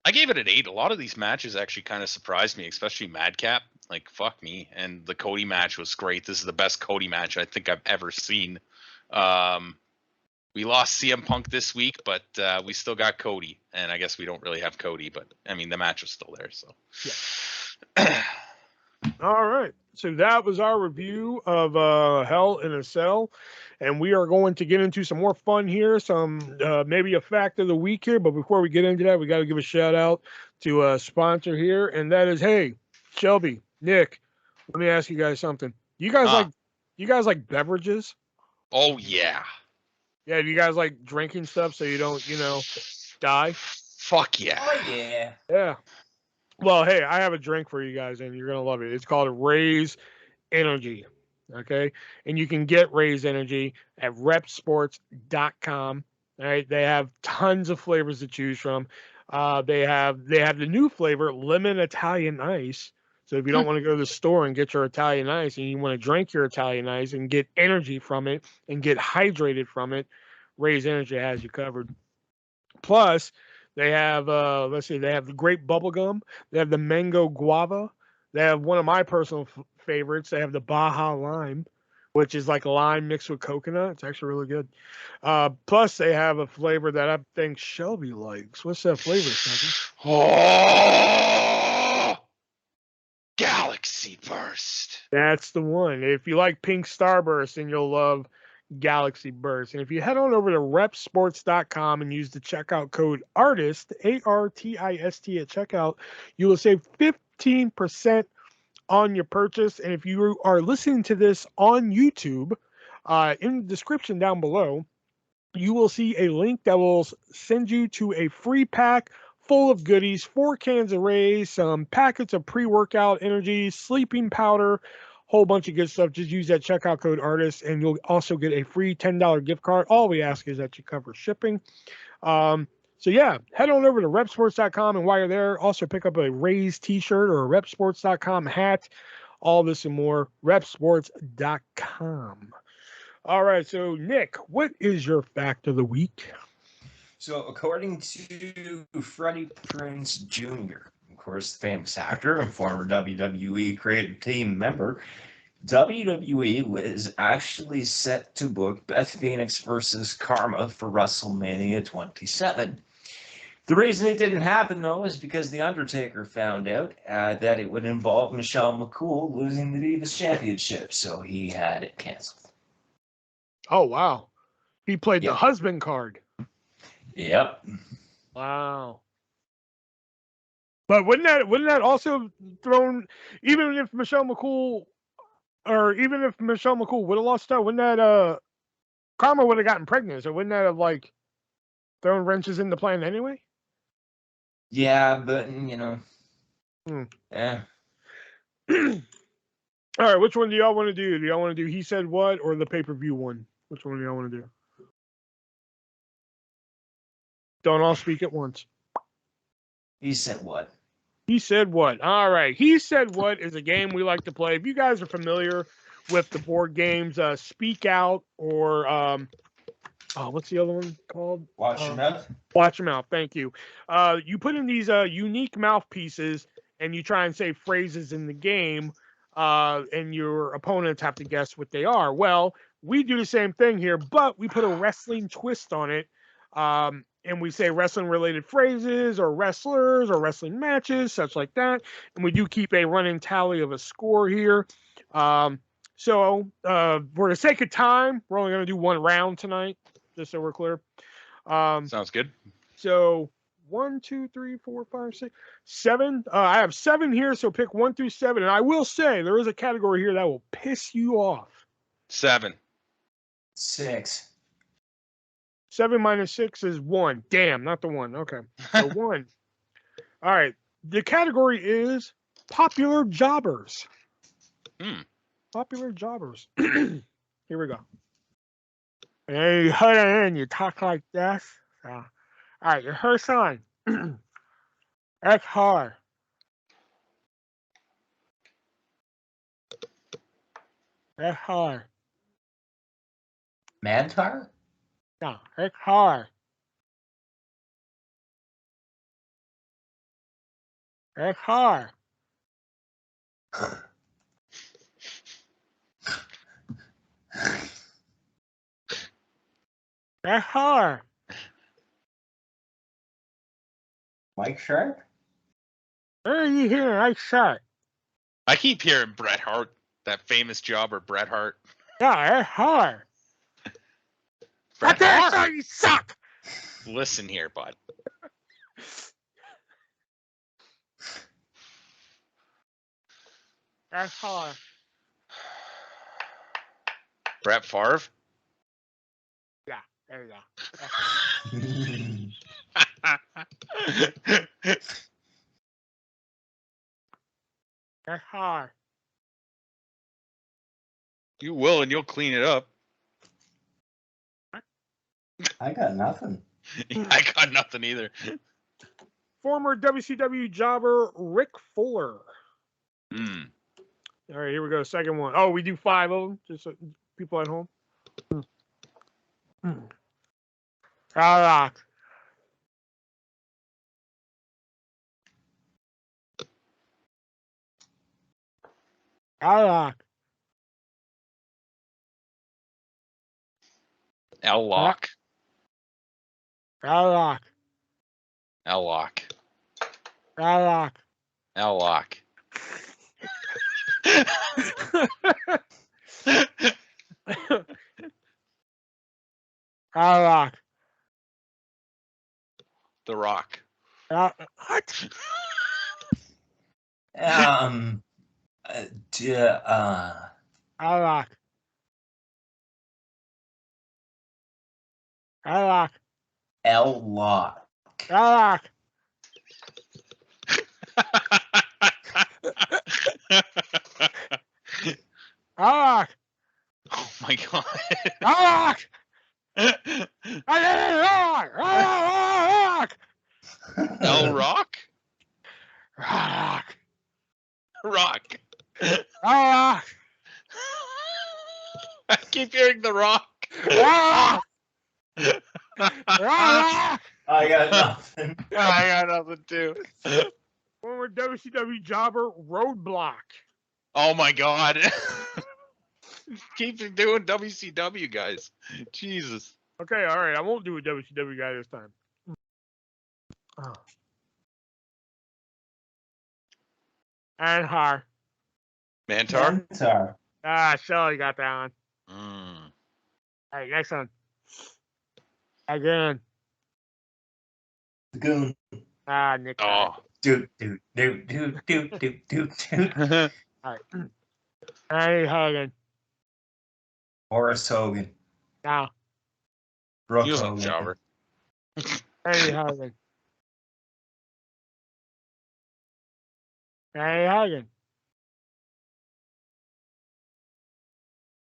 I gave it an 8. A lot of these matches actually kind of surprised me, especially Madcap. Like, fuck me. And the Cody match was great. This is the best Cody match I think I've ever seen. We lost CM Punk this week, but we still got Cody. And I guess we don't really have Cody, but I mean, the match was still there. So, yeah. All right. So that was our review of Hell in a Cell. And we are going to get into some more fun here, some maybe a fact of the week here. But before we get into that, we got to give a shout out to a sponsor here. And that is, hey, Shelby, Nick, let me ask you guys something. You guys like beverages? Oh, yeah. Yeah, do you guys like drinking stuff so you don't, die? Fuck yeah. Oh, yeah. Yeah. Well, hey, I have a drink for you guys, and you're going to love it. It's called Raise Energy, okay? And you can get Raise Energy at repsports.com, all right? They have tons of flavors to choose from. They have the new flavor, Lemon Italian Ice. So if you don't want to go to the store and get your Italian Ice and you want to drink your Italian Ice and get energy from it and get hydrated from it, Raise Energy has you covered. Plus, they have, they have the grape bubble gum. They have the mango guava. They have one of my personal favorites. They have the Baja Lime, which is like lime mixed with coconut. It's actually really good. Plus, they have a flavor that I think Shelby likes. What's that flavor, Shelby? Oh, Galaxy Burst. That's the one. If you like Pink Starburst, then you'll love Galaxy Burst. And if you head on over to repsports.com and use the checkout code ARTIST, ARTIST at checkout, you will save 15% on your purchase. And if you are listening to this on YouTube, in the description down below, you will see a link that will send you to a free pack full of goodies, 4 cans of Rays, some packets of pre-workout energy, sleeping powder, whole bunch of good stuff. Just use that checkout code ARTIST, and you'll also get a free $10 gift card. All we ask is that you cover shipping. So yeah, head on over to repsports.com, and while you're there, also pick up a Rays t-shirt or a repsports.com hat. All this and more, repsports.com. All right, so Nick, what is your fact of the week? So, according to Freddie Prinze Jr., of course, the famous actor and former WWE creative team member, WWE was actually set to book Beth Phoenix versus Karma for WrestleMania 27. The reason it didn't happen, though, is because The Undertaker found out that it would involve Michelle McCool losing the Divas Championship, so he had it canceled. Oh, wow. He played the Yep. husband card. Yep. Wow. But wouldn't that also thrown, even if Michelle McCool would have lost out, wouldn't that Karma would have gotten pregnant, so wouldn't that have like thrown wrenches in the plan anyway? Yeah, but yeah. All right, which one do y'all want to do? Do y'all want to do He Said What or the pay-per-view one? Which one do y'all want to do? Don't all speak at once. He said what? He Said What? All right. He Said What is a game we like to play. If you guys are familiar with the board games, Speak Out or what's the other one called? Watch your mouth. Watch Your Mouth. Thank you. You put in these unique mouthpieces and you try and say phrases in the game, and your opponents have to guess what they are. Well, we do the same thing here, but we put a wrestling twist on it. And we say wrestling related phrases or wrestlers or wrestling matches, such like that. And we do keep a running tally of a score here. So for the sake of time, we're only going to do one round tonight, just so we're clear. Sounds good. So 1, 2, 3, 4, 5, 6, 7. I have 7 here, so pick 1 through 7. And I will say there is a category here that will piss you off. 7. 6. 7 minus 6 is 1. Damn, not the 1. Okay. So 1. All right. The category is popular jobbers. Popular jobbers. Here we go. And you heard it in, you talk like this. So, all right, your first sign. That's hard. That's hard. Mantar? No, it's hard. It's hard. That's hard. Mike Sharp? Where are you hearing I shot? I keep hearing Bret Hart, that famous jobber Bret Hart. Yeah, that's hard. Bret That's how Hart. you suck. Listen here, bud. That's hard. Brett Favre. Yeah, there you go. That's hard. You will, and you'll clean it up. I got nothing. I got nothing either. Former WCW jobber Rick Fuller. Mm. All right, here we go. Second one. Oh, we do 5 of them, just so people at home. Rock. Rock. L-Lock. Rock. L-Lock. Rock. L-Lock. Rock. The Rock. What? Rock. Rock. L-Lock. Rock. Rock. Oh my god. Rock. Rock. El Rock? Rock. Rock. Rock. I keep hearing The Rock. Rock. Rock. I got nothing. I got nothing too. Former WCW jobber Roadblock. Oh my god. Keep doing WCW, guys. Jesus. Okay, all right. I won't do a WCW guy this time. Oh. And Har. Mantar? Mantar. Ah, Shelly got that one. Mm. All right, next one. Again. The Goon. Ah, Nick. Oh. Doot, doot, doot, doot, doot, doot, doot, doot. All right. Randy Hogan. Horace Hogan. Now. Brooke He was a Hogan. jobber. Randy Hogan. Randy Hogan.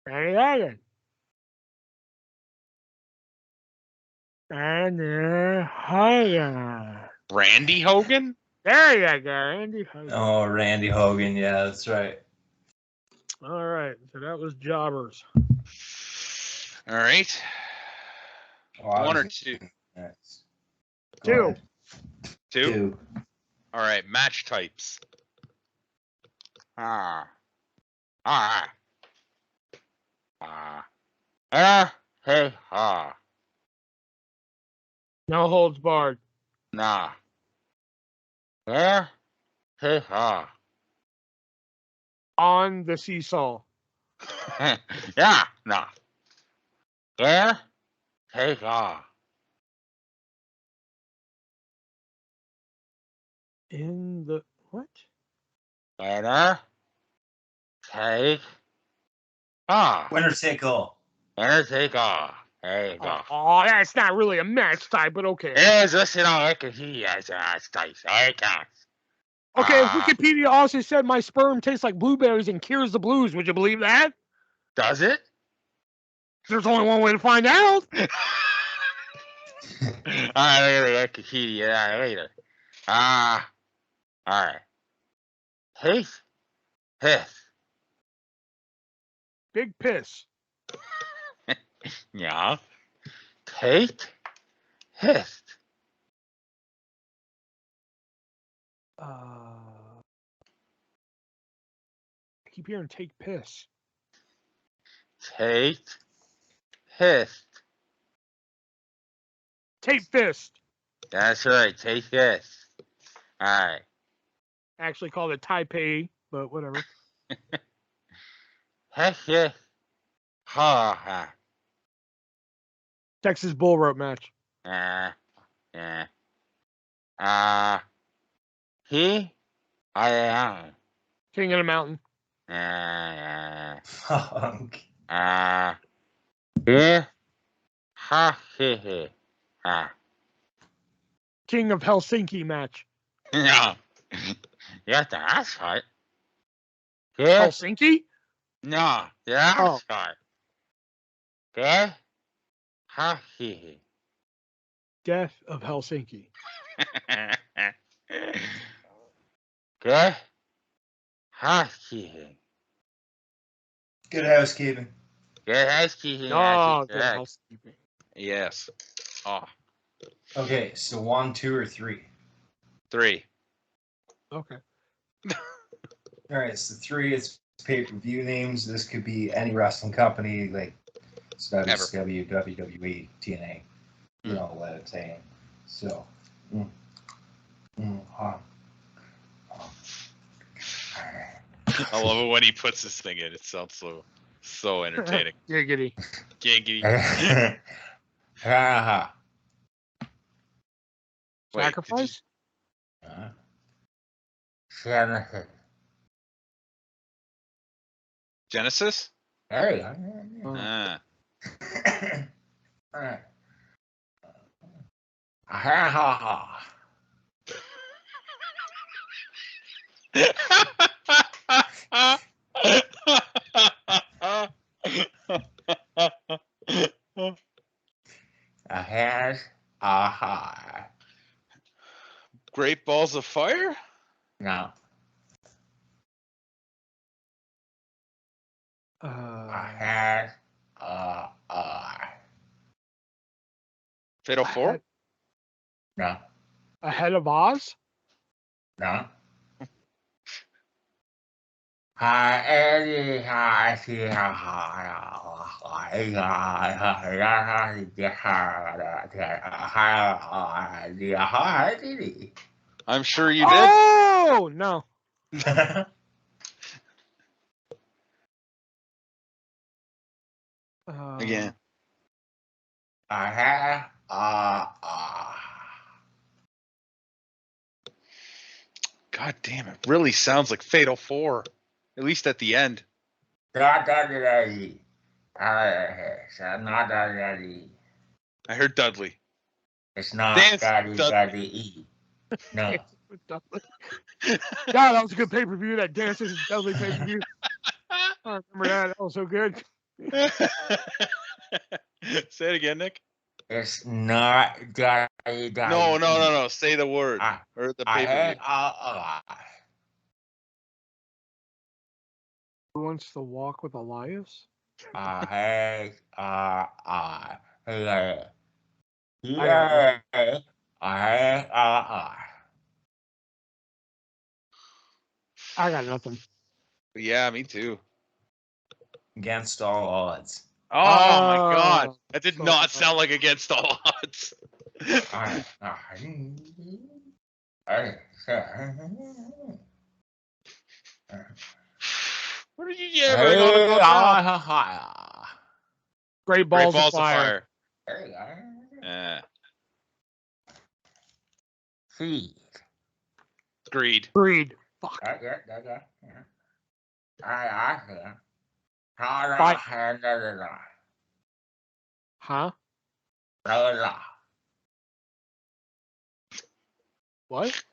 Randy Hogan. Randy Hogan. Randy Hogan? There you go, Randy Hogan. Oh, Randy Hogan. Yeah, that's right. All right, so that was jobbers. All right. Oh, One or two? Next. Two. Go ahead. Two? All right, match types. Ah. Ah. Ah. Ah. Hey. Ah. No holds barred. Nah. Yeah. Hey. Ah. On the seesaw. Yeah. Nah. Yeah. Hey. Ah. In the what? Winner. Take. Ah. Winner take all. Winner take all. There you go. Oh, that's not really a match type, but okay. Yes, listen, I can hear you as a match type. I can. Okay, if Ah. Wikipedia also said my sperm tastes like blueberries and cures the blues, would you believe that? Does it? There's only one way to find out. Alright, I can hear you later. Ah. Alright. Heath. Heath. Big piss. Yeah. Tate. Heath. I keep hearing take piss. Tate. Heath. Tape fist. That's right. Take this. Alright. Actually called it Taipei, but whatever. Heck yeah. Ha ha. Texas bull rope match. Yeah. He. I am. King of the Mountain. Fuck. Yeah. Ha he he. Ha. King of Helsinki match. No. Yeah, that's right. Yeah. Helsinki? No, that's Oh. right. Yeah. Ha he he. Death of Helsinki. Good. Housekeeping. Good housekeeping. Good housekeeping. Oh, good housekeeping. Yes. Oh. Okay, so 1, 2, or 3. 3. Okay. All right, so 3 is pay-per-view names. This could be any wrestling company, like WCW, WWE, TNA. You know what I'm saying. So, I love it when he puts this thing in. It sounds so entertaining. Giggity. Giggity. Ha Wait, Sacrifice? ha. Genesis. Genesis? There you go. Ah. Ha ha ha. Has a ha. Great Balls of Fire? No. Has a. Fatal Four? No. Ahead of Oz? No. Ha Eddie ha si ha ha. I'm sure you did. Oh no. Again. God damn it. Really sounds like Fatal Four. At least at the end. It's I heard Dudley. not Dance Daddy Dudley. Daddy E. No. God, that was a good pay-per-view. That Dances with Dudley pay-per-view. I remember that. That was so good. Say it again, Nick. It's not Daddy Daddy No. Say the word. I- Or the I pay-per-view. had Who wants to walk with Elias? I got nothing. Yeah, me too. Against all odds. Oh my god. That did so not bad. sound like Against All Odds. What did you ever not about that? Great Great Balls, of Fire. Yeah. Seed. Greed. Greed. Fuck. Huh? What?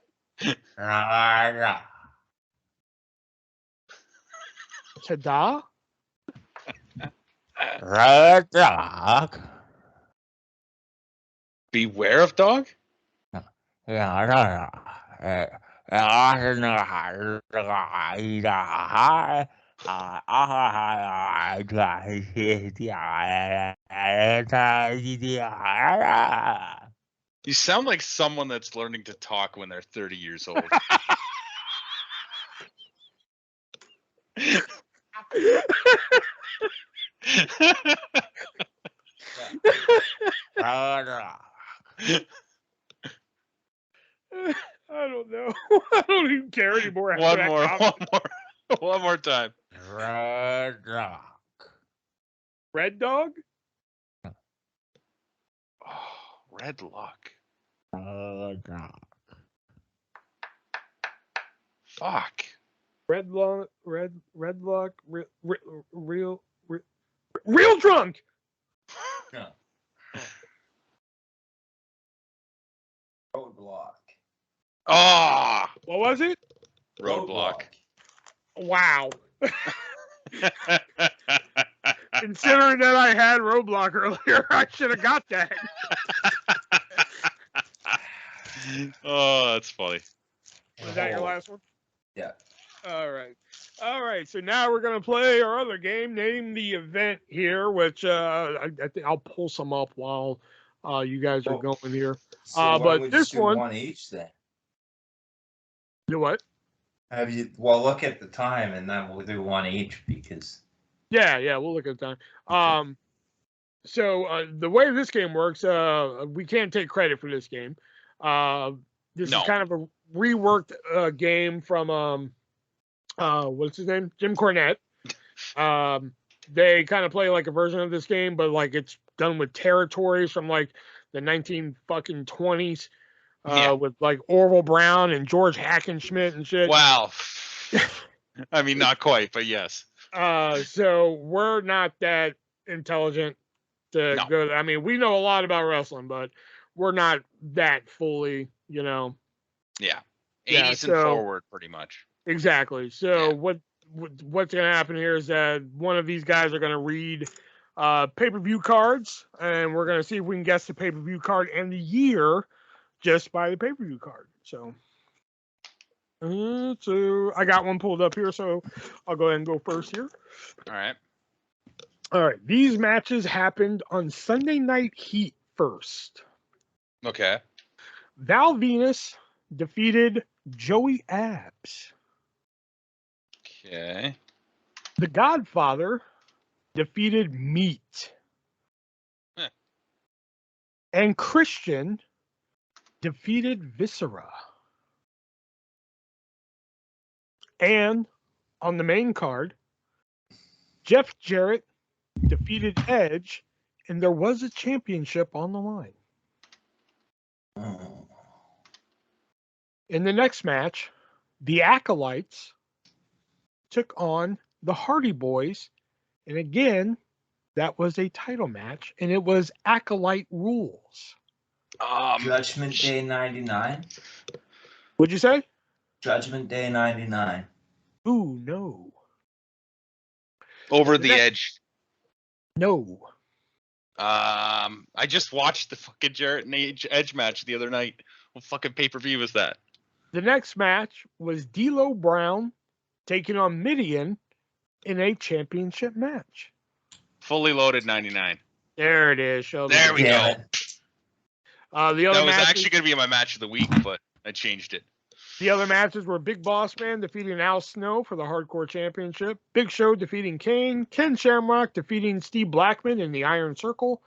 Tada? Red dog. Beware of Dog? You sound like someone that's learning to talk when they're 30 years old. I don't know. I don't even care anymore. After that comment. One more time. Red dog. Red Dog? Oh, Red Luck. Red dog. Fuck. Red Luck. Real drunk. No. Roadblock. Oh, What was it? Roadblock. Wow. Considering that I had Roadblock earlier, I should have got that. Oh, that's funny. Was that your last one? Yeah. All right. So now we're gonna play our other game, Name the Event here, which I think I'll pull some up while you guys are going here. So why but don't we this just do one- one each then? Do what? Have you? Well, look at the time, and then we'll do one each because. Yeah, we'll look at the time. So the way this game works, we can't take credit for this game. This is kind of a reworked game from what's his name? Jim Cornette. they kind of play like a version of this game, but like it's done with territories from like the 1920s, with like Orville Brown and George Hackenschmidt and shit. Wow. I mean, not quite, but yes. So we're not that intelligent to No. go. I mean, we know a lot about wrestling, but we're not that fully, you know. Yeah. 80s Yeah, and so- forward, pretty much. Exactly. So Yeah. what's going to happen here is that one of these guys are going to read pay-per-view cards, and we're going to see if we can guess the pay-per-view card and the year just by the pay-per-view card. So I got one pulled up here, so I'll go ahead and go first here. All right. All right. These matches happened on Sunday Night Heat first. Okay. Val Venus defeated Joey Abs. Okay. The Godfather defeated Meat. Huh. And Christian defeated Viscera. And on the main card, Jeff Jarrett defeated Edge, and there was a championship on the line. Oh. In the next match, the Acolytes took on the Hardy Boys, and again, that was a title match, and it was Acolyte rules. Judgment Day 99. What'd you say? Judgment Day 99. Ooh, no. Over the Edge. No. I just watched the fucking Jarrett and Edge match the other night. What fucking pay-per-view was that? The next match was D'Lo Brown taking on Midian in a championship match. Fully loaded 99. There it is, Shelby. There we Damn go. it. The other That was matches, actually going to be my match of the week, but I changed it. the other matches were Big Boss Man defeating Al Snow for the Hardcore Championship, Big Show defeating Kane, Ken Shamrock defeating Steve Blackman in the Iron Circle,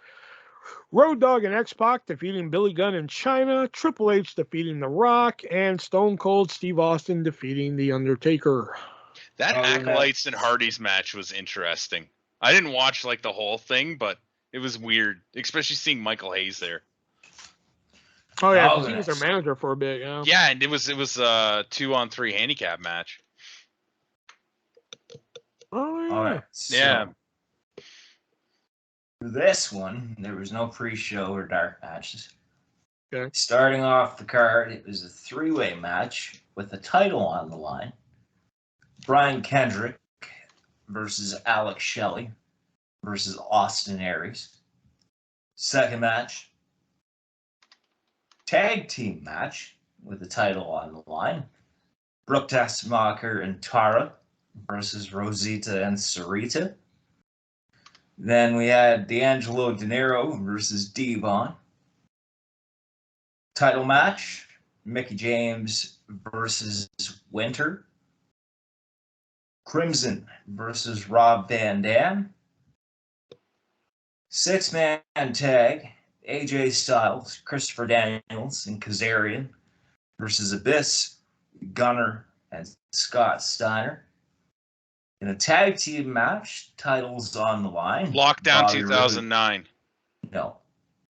Road Dogg and X-Pac defeating Billy Gunn in China, Triple H defeating The Rock, and Stone Cold Steve Austin defeating The Undertaker. That Oh, no. Acolytes and Hardys match was interesting. I didn't watch like the whole thing, but it was weird, especially seeing Michael Hayes there. Oh yeah, Oh, 'cause he was their nice. manager for a bit. Yeah. Yeah, and it was a 2-on-3 handicap match. Oh yeah. All right. So, Yeah. for this one, there was no pre-show or dark matches. Okay. Starting off the card, it was a three-way match with a title on the line. Brian Kendrick versus Alex Shelley versus Austin Aries. Second match, tag team match with the title on the line. Brooke Tessmacher and Tara versus Rosita and Sarita. Then we had D'Angelo De Niro versus Devon. Title match, Mickie James versus Winter. Crimson versus Rob Van Dam. Six-man tag, AJ Styles, Christopher Daniels, and Kazarian versus Abyss, Gunner, and Scott Steiner. In a tag team match, titles on the line. Lockdown Bobby 2009. Roode, no.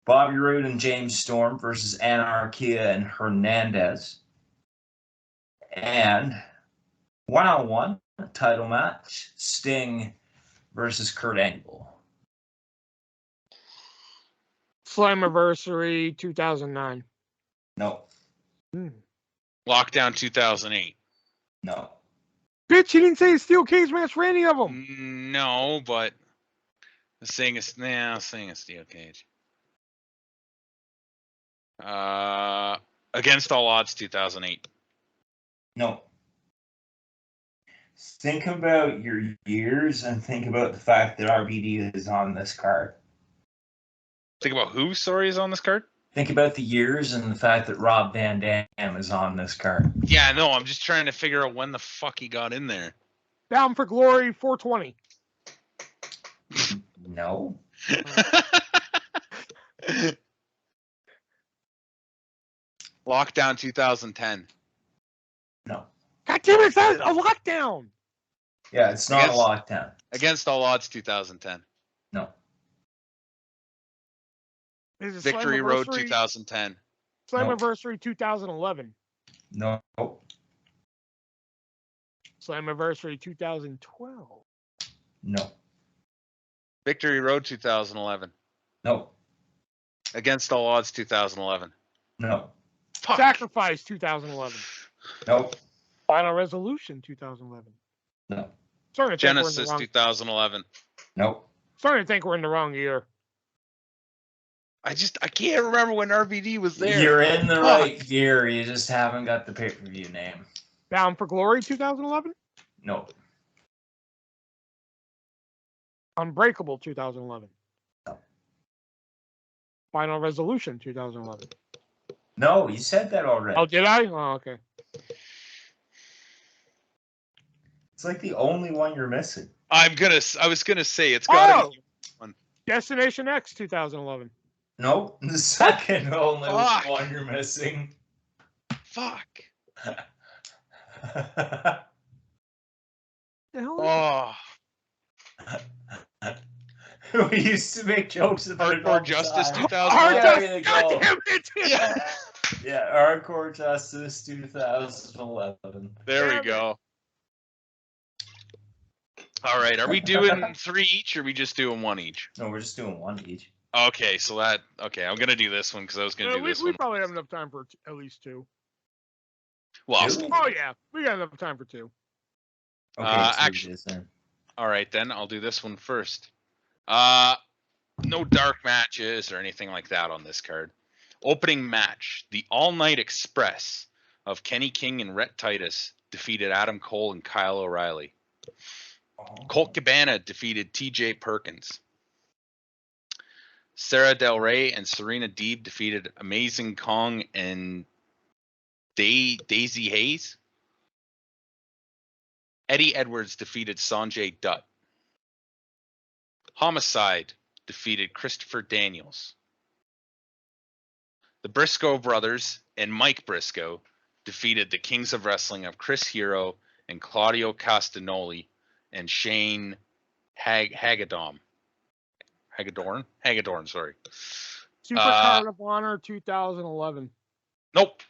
Bobby Roode and James Storm versus Anarchia and Hernandez. And one-on-one title match, Sting versus Kurt Angle. Slammiversary 2009. No, Lockdown 2008. no. Bitch, you didn't say a steel cage match for any of them. No, but saying a steel cage. Against All Odds 2008. No. Think about your years and think about the fact that RVD is on this card. Think about who, sorry, is on this card? Think about the years and the fact that Rob Van Dam is on this card. Yeah, no, I'm just trying to figure out when the fuck he got in there. Bound for Glory 420. No. Lockdown 2010. No. God damn it, it's not a lockdown. Yeah, it's not Against- a lockdown. Against all odds, 2010. No. Is it Victory Road, Slammiversary? 2010. Slammiversary 2011. No. Slammiversary 2012. No. Victory Road, 2011. No. Against all odds, 2011. No. Fuck. Sacrifice 2011. No. Final Resolution 2011. No. Starting to think we're in the Genesis, wrong. 2011. No. Starting to think we're in the wrong year. I can't remember when RVD was there. You're in the Fuck. right year. You just haven't got the pay-per-view name. Bound for Glory 2011. No. Unbreakable 2011. No. Final Resolution 2011. No, you said that already. Oh, did I? Oh, okay. It's like the only one you're missing. I was gonna say it's gotta be. Destination X 2011. Nope. The second only Fuck. one you're missing. Fuck. The hell is Oh. We used to make jokes about it all Hardcore the Justice time. 2011. There you God go. damn it! Yeah. Yeah, Hardcore Justice 2011. There Damn we go. All right. Are we doing 3 each or are we just doing 1 each? No, we're just doing one each. Okay, so I'm gonna do this one because I was gonna do we this one. probably have enough time for at least 2. Well, I'll Two? still- Oh yeah, we got enough time for 2. Okay, actually- it is then. all right then. I'll do this one first. No dark matches or anything like that on this card. Opening match: the All Night Express of Kenny King and Rhett Titus defeated Adam Cole and Kyle O'Reilly. Colt Cabana defeated T.J. Perkins. Sarah Del Rey and Serena Deeb defeated Amazing Kong and Daisy Hayes. Eddie Edwards defeated Sanjay Dutt. Homicide defeated Christopher Daniels. The Briscoe brothers and Mike Briscoe defeated the Kings of Wrestling of Chris Hero and Claudio Castagnoli and Shane Hagedorn, sorry. Super Card of Honor 2011. Nope.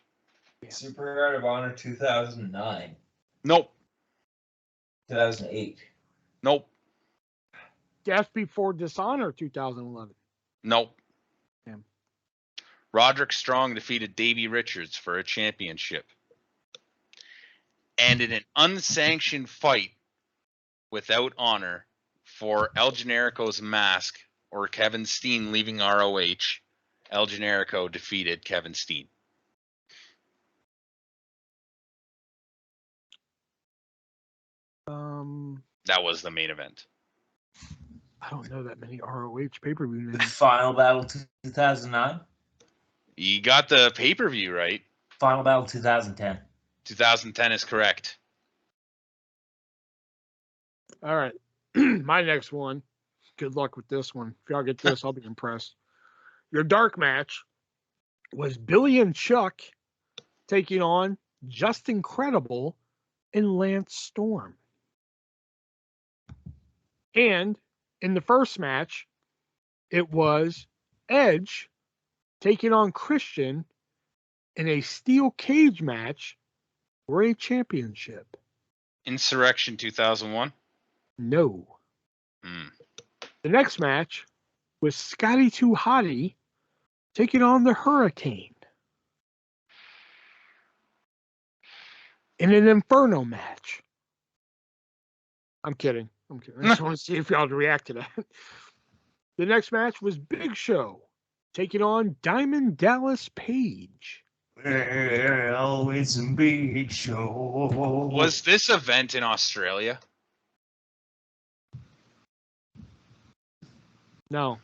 Super Guard of Honor 2009. Nope. 2008. Nope. Death Before Dishonor 2011. Nope. Damn. Roderick Strong defeated Davey Richards for a championship. And in an unsanctioned fight without honor for El Generico's mask or Kevin Steen leaving ROH, El Generico defeated Kevin Steen. That was the main event. I don't know that many ROH pay-per-view names. Final Battle 2009. You got the pay-per-view right. Final Battle 2010. 2010 is correct. All right. My next one. Good luck with this one. If y'all get this, I'll be impressed. Your dark match was Billy and Chuck taking on Just Incredible and Lance Storm. And in the first match, it was Edge taking on Christian in a steel cage match for a championship. Insurrection 2001. No. Hmm. The next match was Scotty 2 Hottie taking on the Hurricane in an Inferno match. I'm kidding. I just want to see if y'all react to that. The next match was Big Show taking on Diamond Dallas Page. Well, it's a big show. Was this event in Australia? No.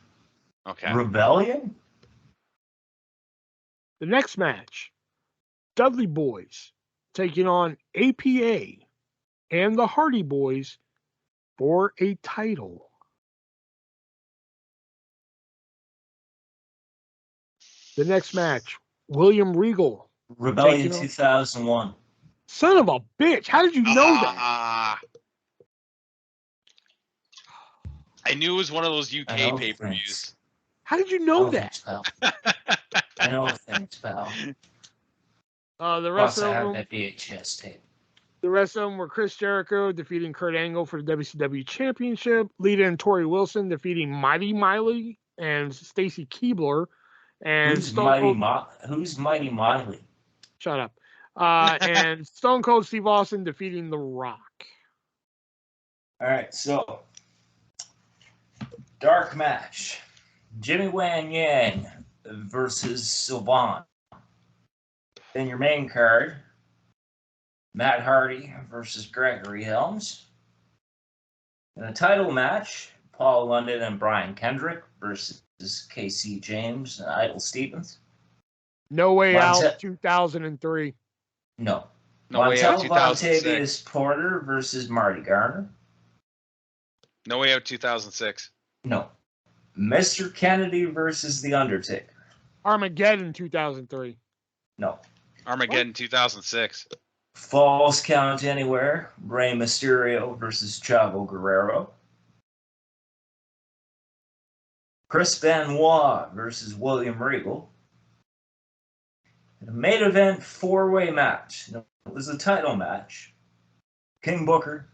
Okay. Rebellion? The next match, Dudley Boys taking on APA and the Hardy Boys for a title. The next match, William Regal. Rebellion Taking on- 2001. Son of a bitch. How did you know that? I knew it was one of those UK I know pay-per-views. things. How did you know that? I know things, pal. The rest Plus, I of have them, that VHS tape. the rest of them were Chris Jericho defeating Kurt Angle for the WCW Championship, Lita and Tori Wilson defeating Mighty Miley and Stacy Keibler, and Who's Stone Mighty Cold. Who's Mighty Miley? Shut up. And Stone Cold Steve Austin defeating The Rock. All right, so dark match: Jimmy Wang Yang versus Sylvan. Then your main card: Matt Hardy versus Gregory Helms. In a title match: Paul London and Brian Kendrick versus KC James and Idol Stevens. No Way Monte- Out 2003. No. No Way Out Montel 2006. Vontavious Porter versus Marty Garner. No Way Out 2006. No. Mr. Kennedy versus The Undertaker. Armageddon 2003. No. Armageddon 2006. Falls Count Anywhere. Rey Mysterio versus Chavo Guerrero. Chris Benoit versus William Regal. A main event 4-way match. No, it was a title match. King Booker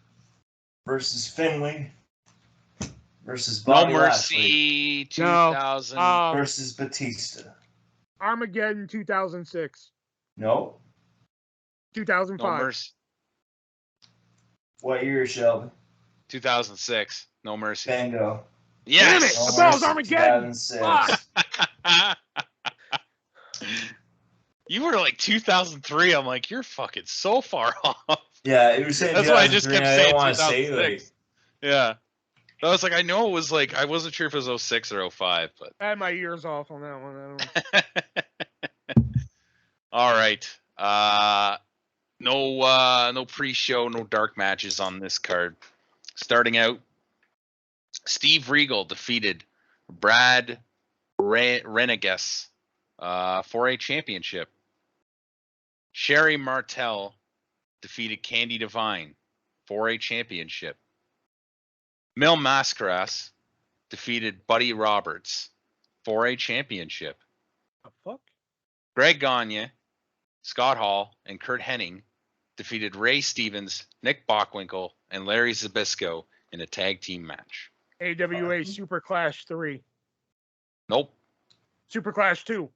versus Finlay versus Bobby No Lashley Mercy 2000. versus Batista. Armageddon 2006. No. 2005. No Mercy. What year, Shelby? 2006. No Mercy. Bingo. Damn it! Yes. I thought it was Armageddon. 2006. You were like 2003. I'm like, you're fucking so far off. Yeah, you were saying That's why I just 2003, kept I saying didn't want to say 2006. like, Yeah. I was like, I know it was like, I wasn't sure if it was 06 or 05, but. I had my ears off on that one. I don't know. All right. No pre-show, no dark matches on this card. Starting out, Steve Regal defeated Brad Renegas for a championship. Sherry Martel defeated Candy Devine for a championship. Mil Mascaras defeated Buddy Roberts for a championship. The fuck? Greg Gagne, Scott Hall, and Kurt Hennig defeated Ray Stevens, Nick Bockwinkel, and Larry Zbyszko in a tag team match. AWA Super Clash 3. Nope. Super Clash 2.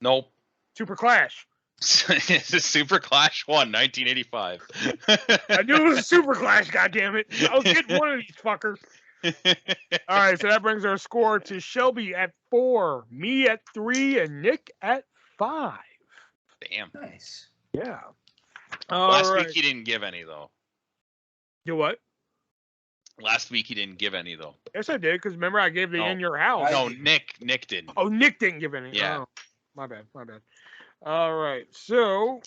Nope. Super Clash. It's a Super Clash 1, 1985. I knew it was a Super Clash, goddammit. I was getting one of these fuckers. All right, so that brings our score to Shelby at 4, me at 3, and Nick at 5. Damn. nice. Yeah. Last week he didn't give any, though. You what? Last week he didn't give any, though. Yes, I did, because remember I gave the No. In Your House. No, Nick didn't. Oh, Nick didn't give any. Yeah. Oh, my bad. All right, so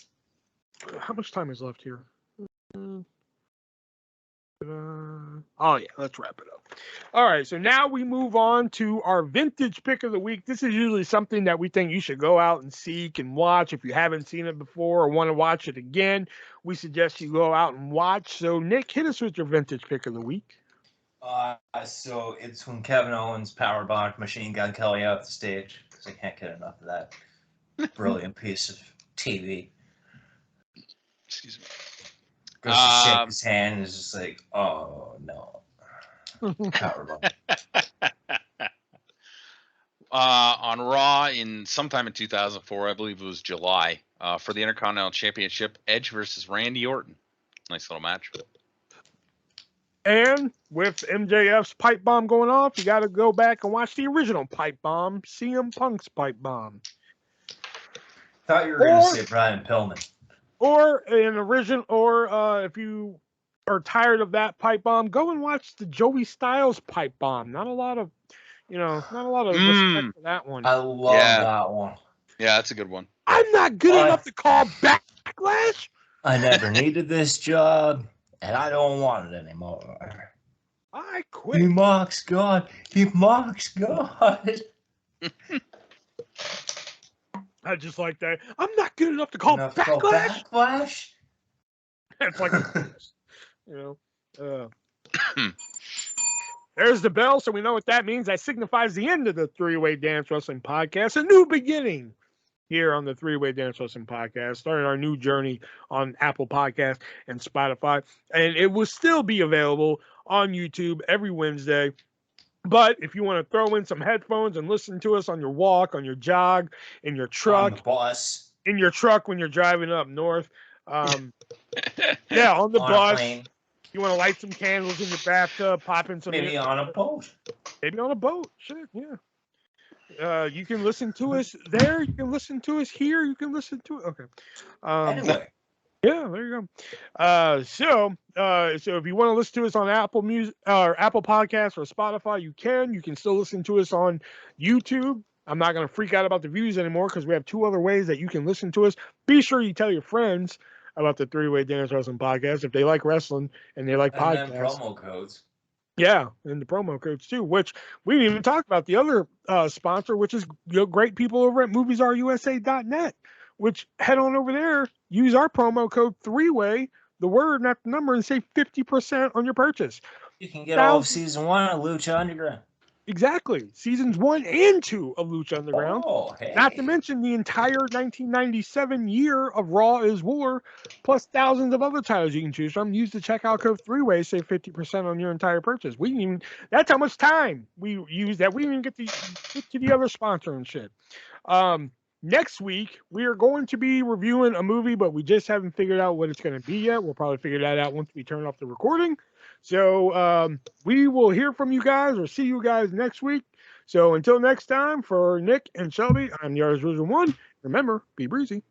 how much time is left here? Oh, yeah, let's wrap it up. All right, so now we move on to our vintage pick of the week. This is usually something that we think you should go out and seek and watch. If you haven't seen it before or want to watch it again, we suggest you go out and watch. So, Nick, hit us with your vintage pick of the week. So it's when Kevin Owens powerbombed Machine Gun Kelly out the stage, because I can't get enough of that brilliant piece of TV. Excuse me. Goes to shake his hand and is just like, oh no. Powerbomb. On Raw sometime in 2004, I believe it was July, for the Intercontinental Championship, Edge versus Randy Orton. Nice little match. And with MJF's pipe bomb going off, you got to go back and watch the original pipe bomb, CM Punk's pipe bomb. Thought you were going to say Brian Pillman. Or an original, or if you are tired of that pipe bomb, go and watch the Joey Styles pipe bomb. Not a lot of respect for that one. I love that one. Yeah, that's a good one. I'm not good enough to call Backlash. I never needed this job, and I don't want it anymore. I quit. He mocks God. He mocks God. I just like that. I'm not good enough to call Backlash. Backlash? It's like, you know. There's the bell, so we know what that means. That signifies the end of the Three-Way Dance Wrestling Podcast, a new beginning here on the Three-Way Dance Wrestling Podcast, starting our new journey on Apple Podcasts and Spotify. And it will still be available on YouTube every Wednesday. But if you want to throw in some headphones and listen to us on your walk, on your jog, in your truck, On the bus, in your truck when you're driving up north, yeah, on the on bus. a plane, You want to light some candles in your bathtub, pop in some maybe on a boat. maybe on a boat. Shit, yeah. You can listen to us there. You can listen to us here. You can listen to it. Okay. Anyway, Yeah, there you go. So if you want to listen to us on Apple Music or Apple Podcasts or Spotify, you can. You can still listen to us on YouTube. I'm not going to freak out about the views anymore because we have 2 other ways that you can listen to us. Be sure you tell your friends about the Three-Way Dance Wrestling Podcast if they like wrestling and they like and podcasts. then promo codes. Yeah, and the promo codes too, which we didn't even talk about the other sponsor, which is great people over at moviesreusa.net, which head on over there, use our promo code 3-way, the word, not the number, and save 50% on your purchase. You can get all of season 1 of Lucha Underground. Exactly. Seasons 1 and 2 of Lucha Underground. Oh, hey. Not to mention the entire 1997 year of Raw is War, plus thousands of other titles you can choose from. Use the checkout code 3-way, save 50% on your entire purchase. We didn't even, that's how much time we use that. We didn't even get to the other sponsor and shit. Next week, we are going to be reviewing a movie, but we just haven't figured out what it's going to be yet. We'll probably figure that out once we turn off the recording. So we will hear from you guys or see you guys next week. So until next time, for Nick and Shelby, I'm the VENMO TheArtistVersion1. Remember, be breezy.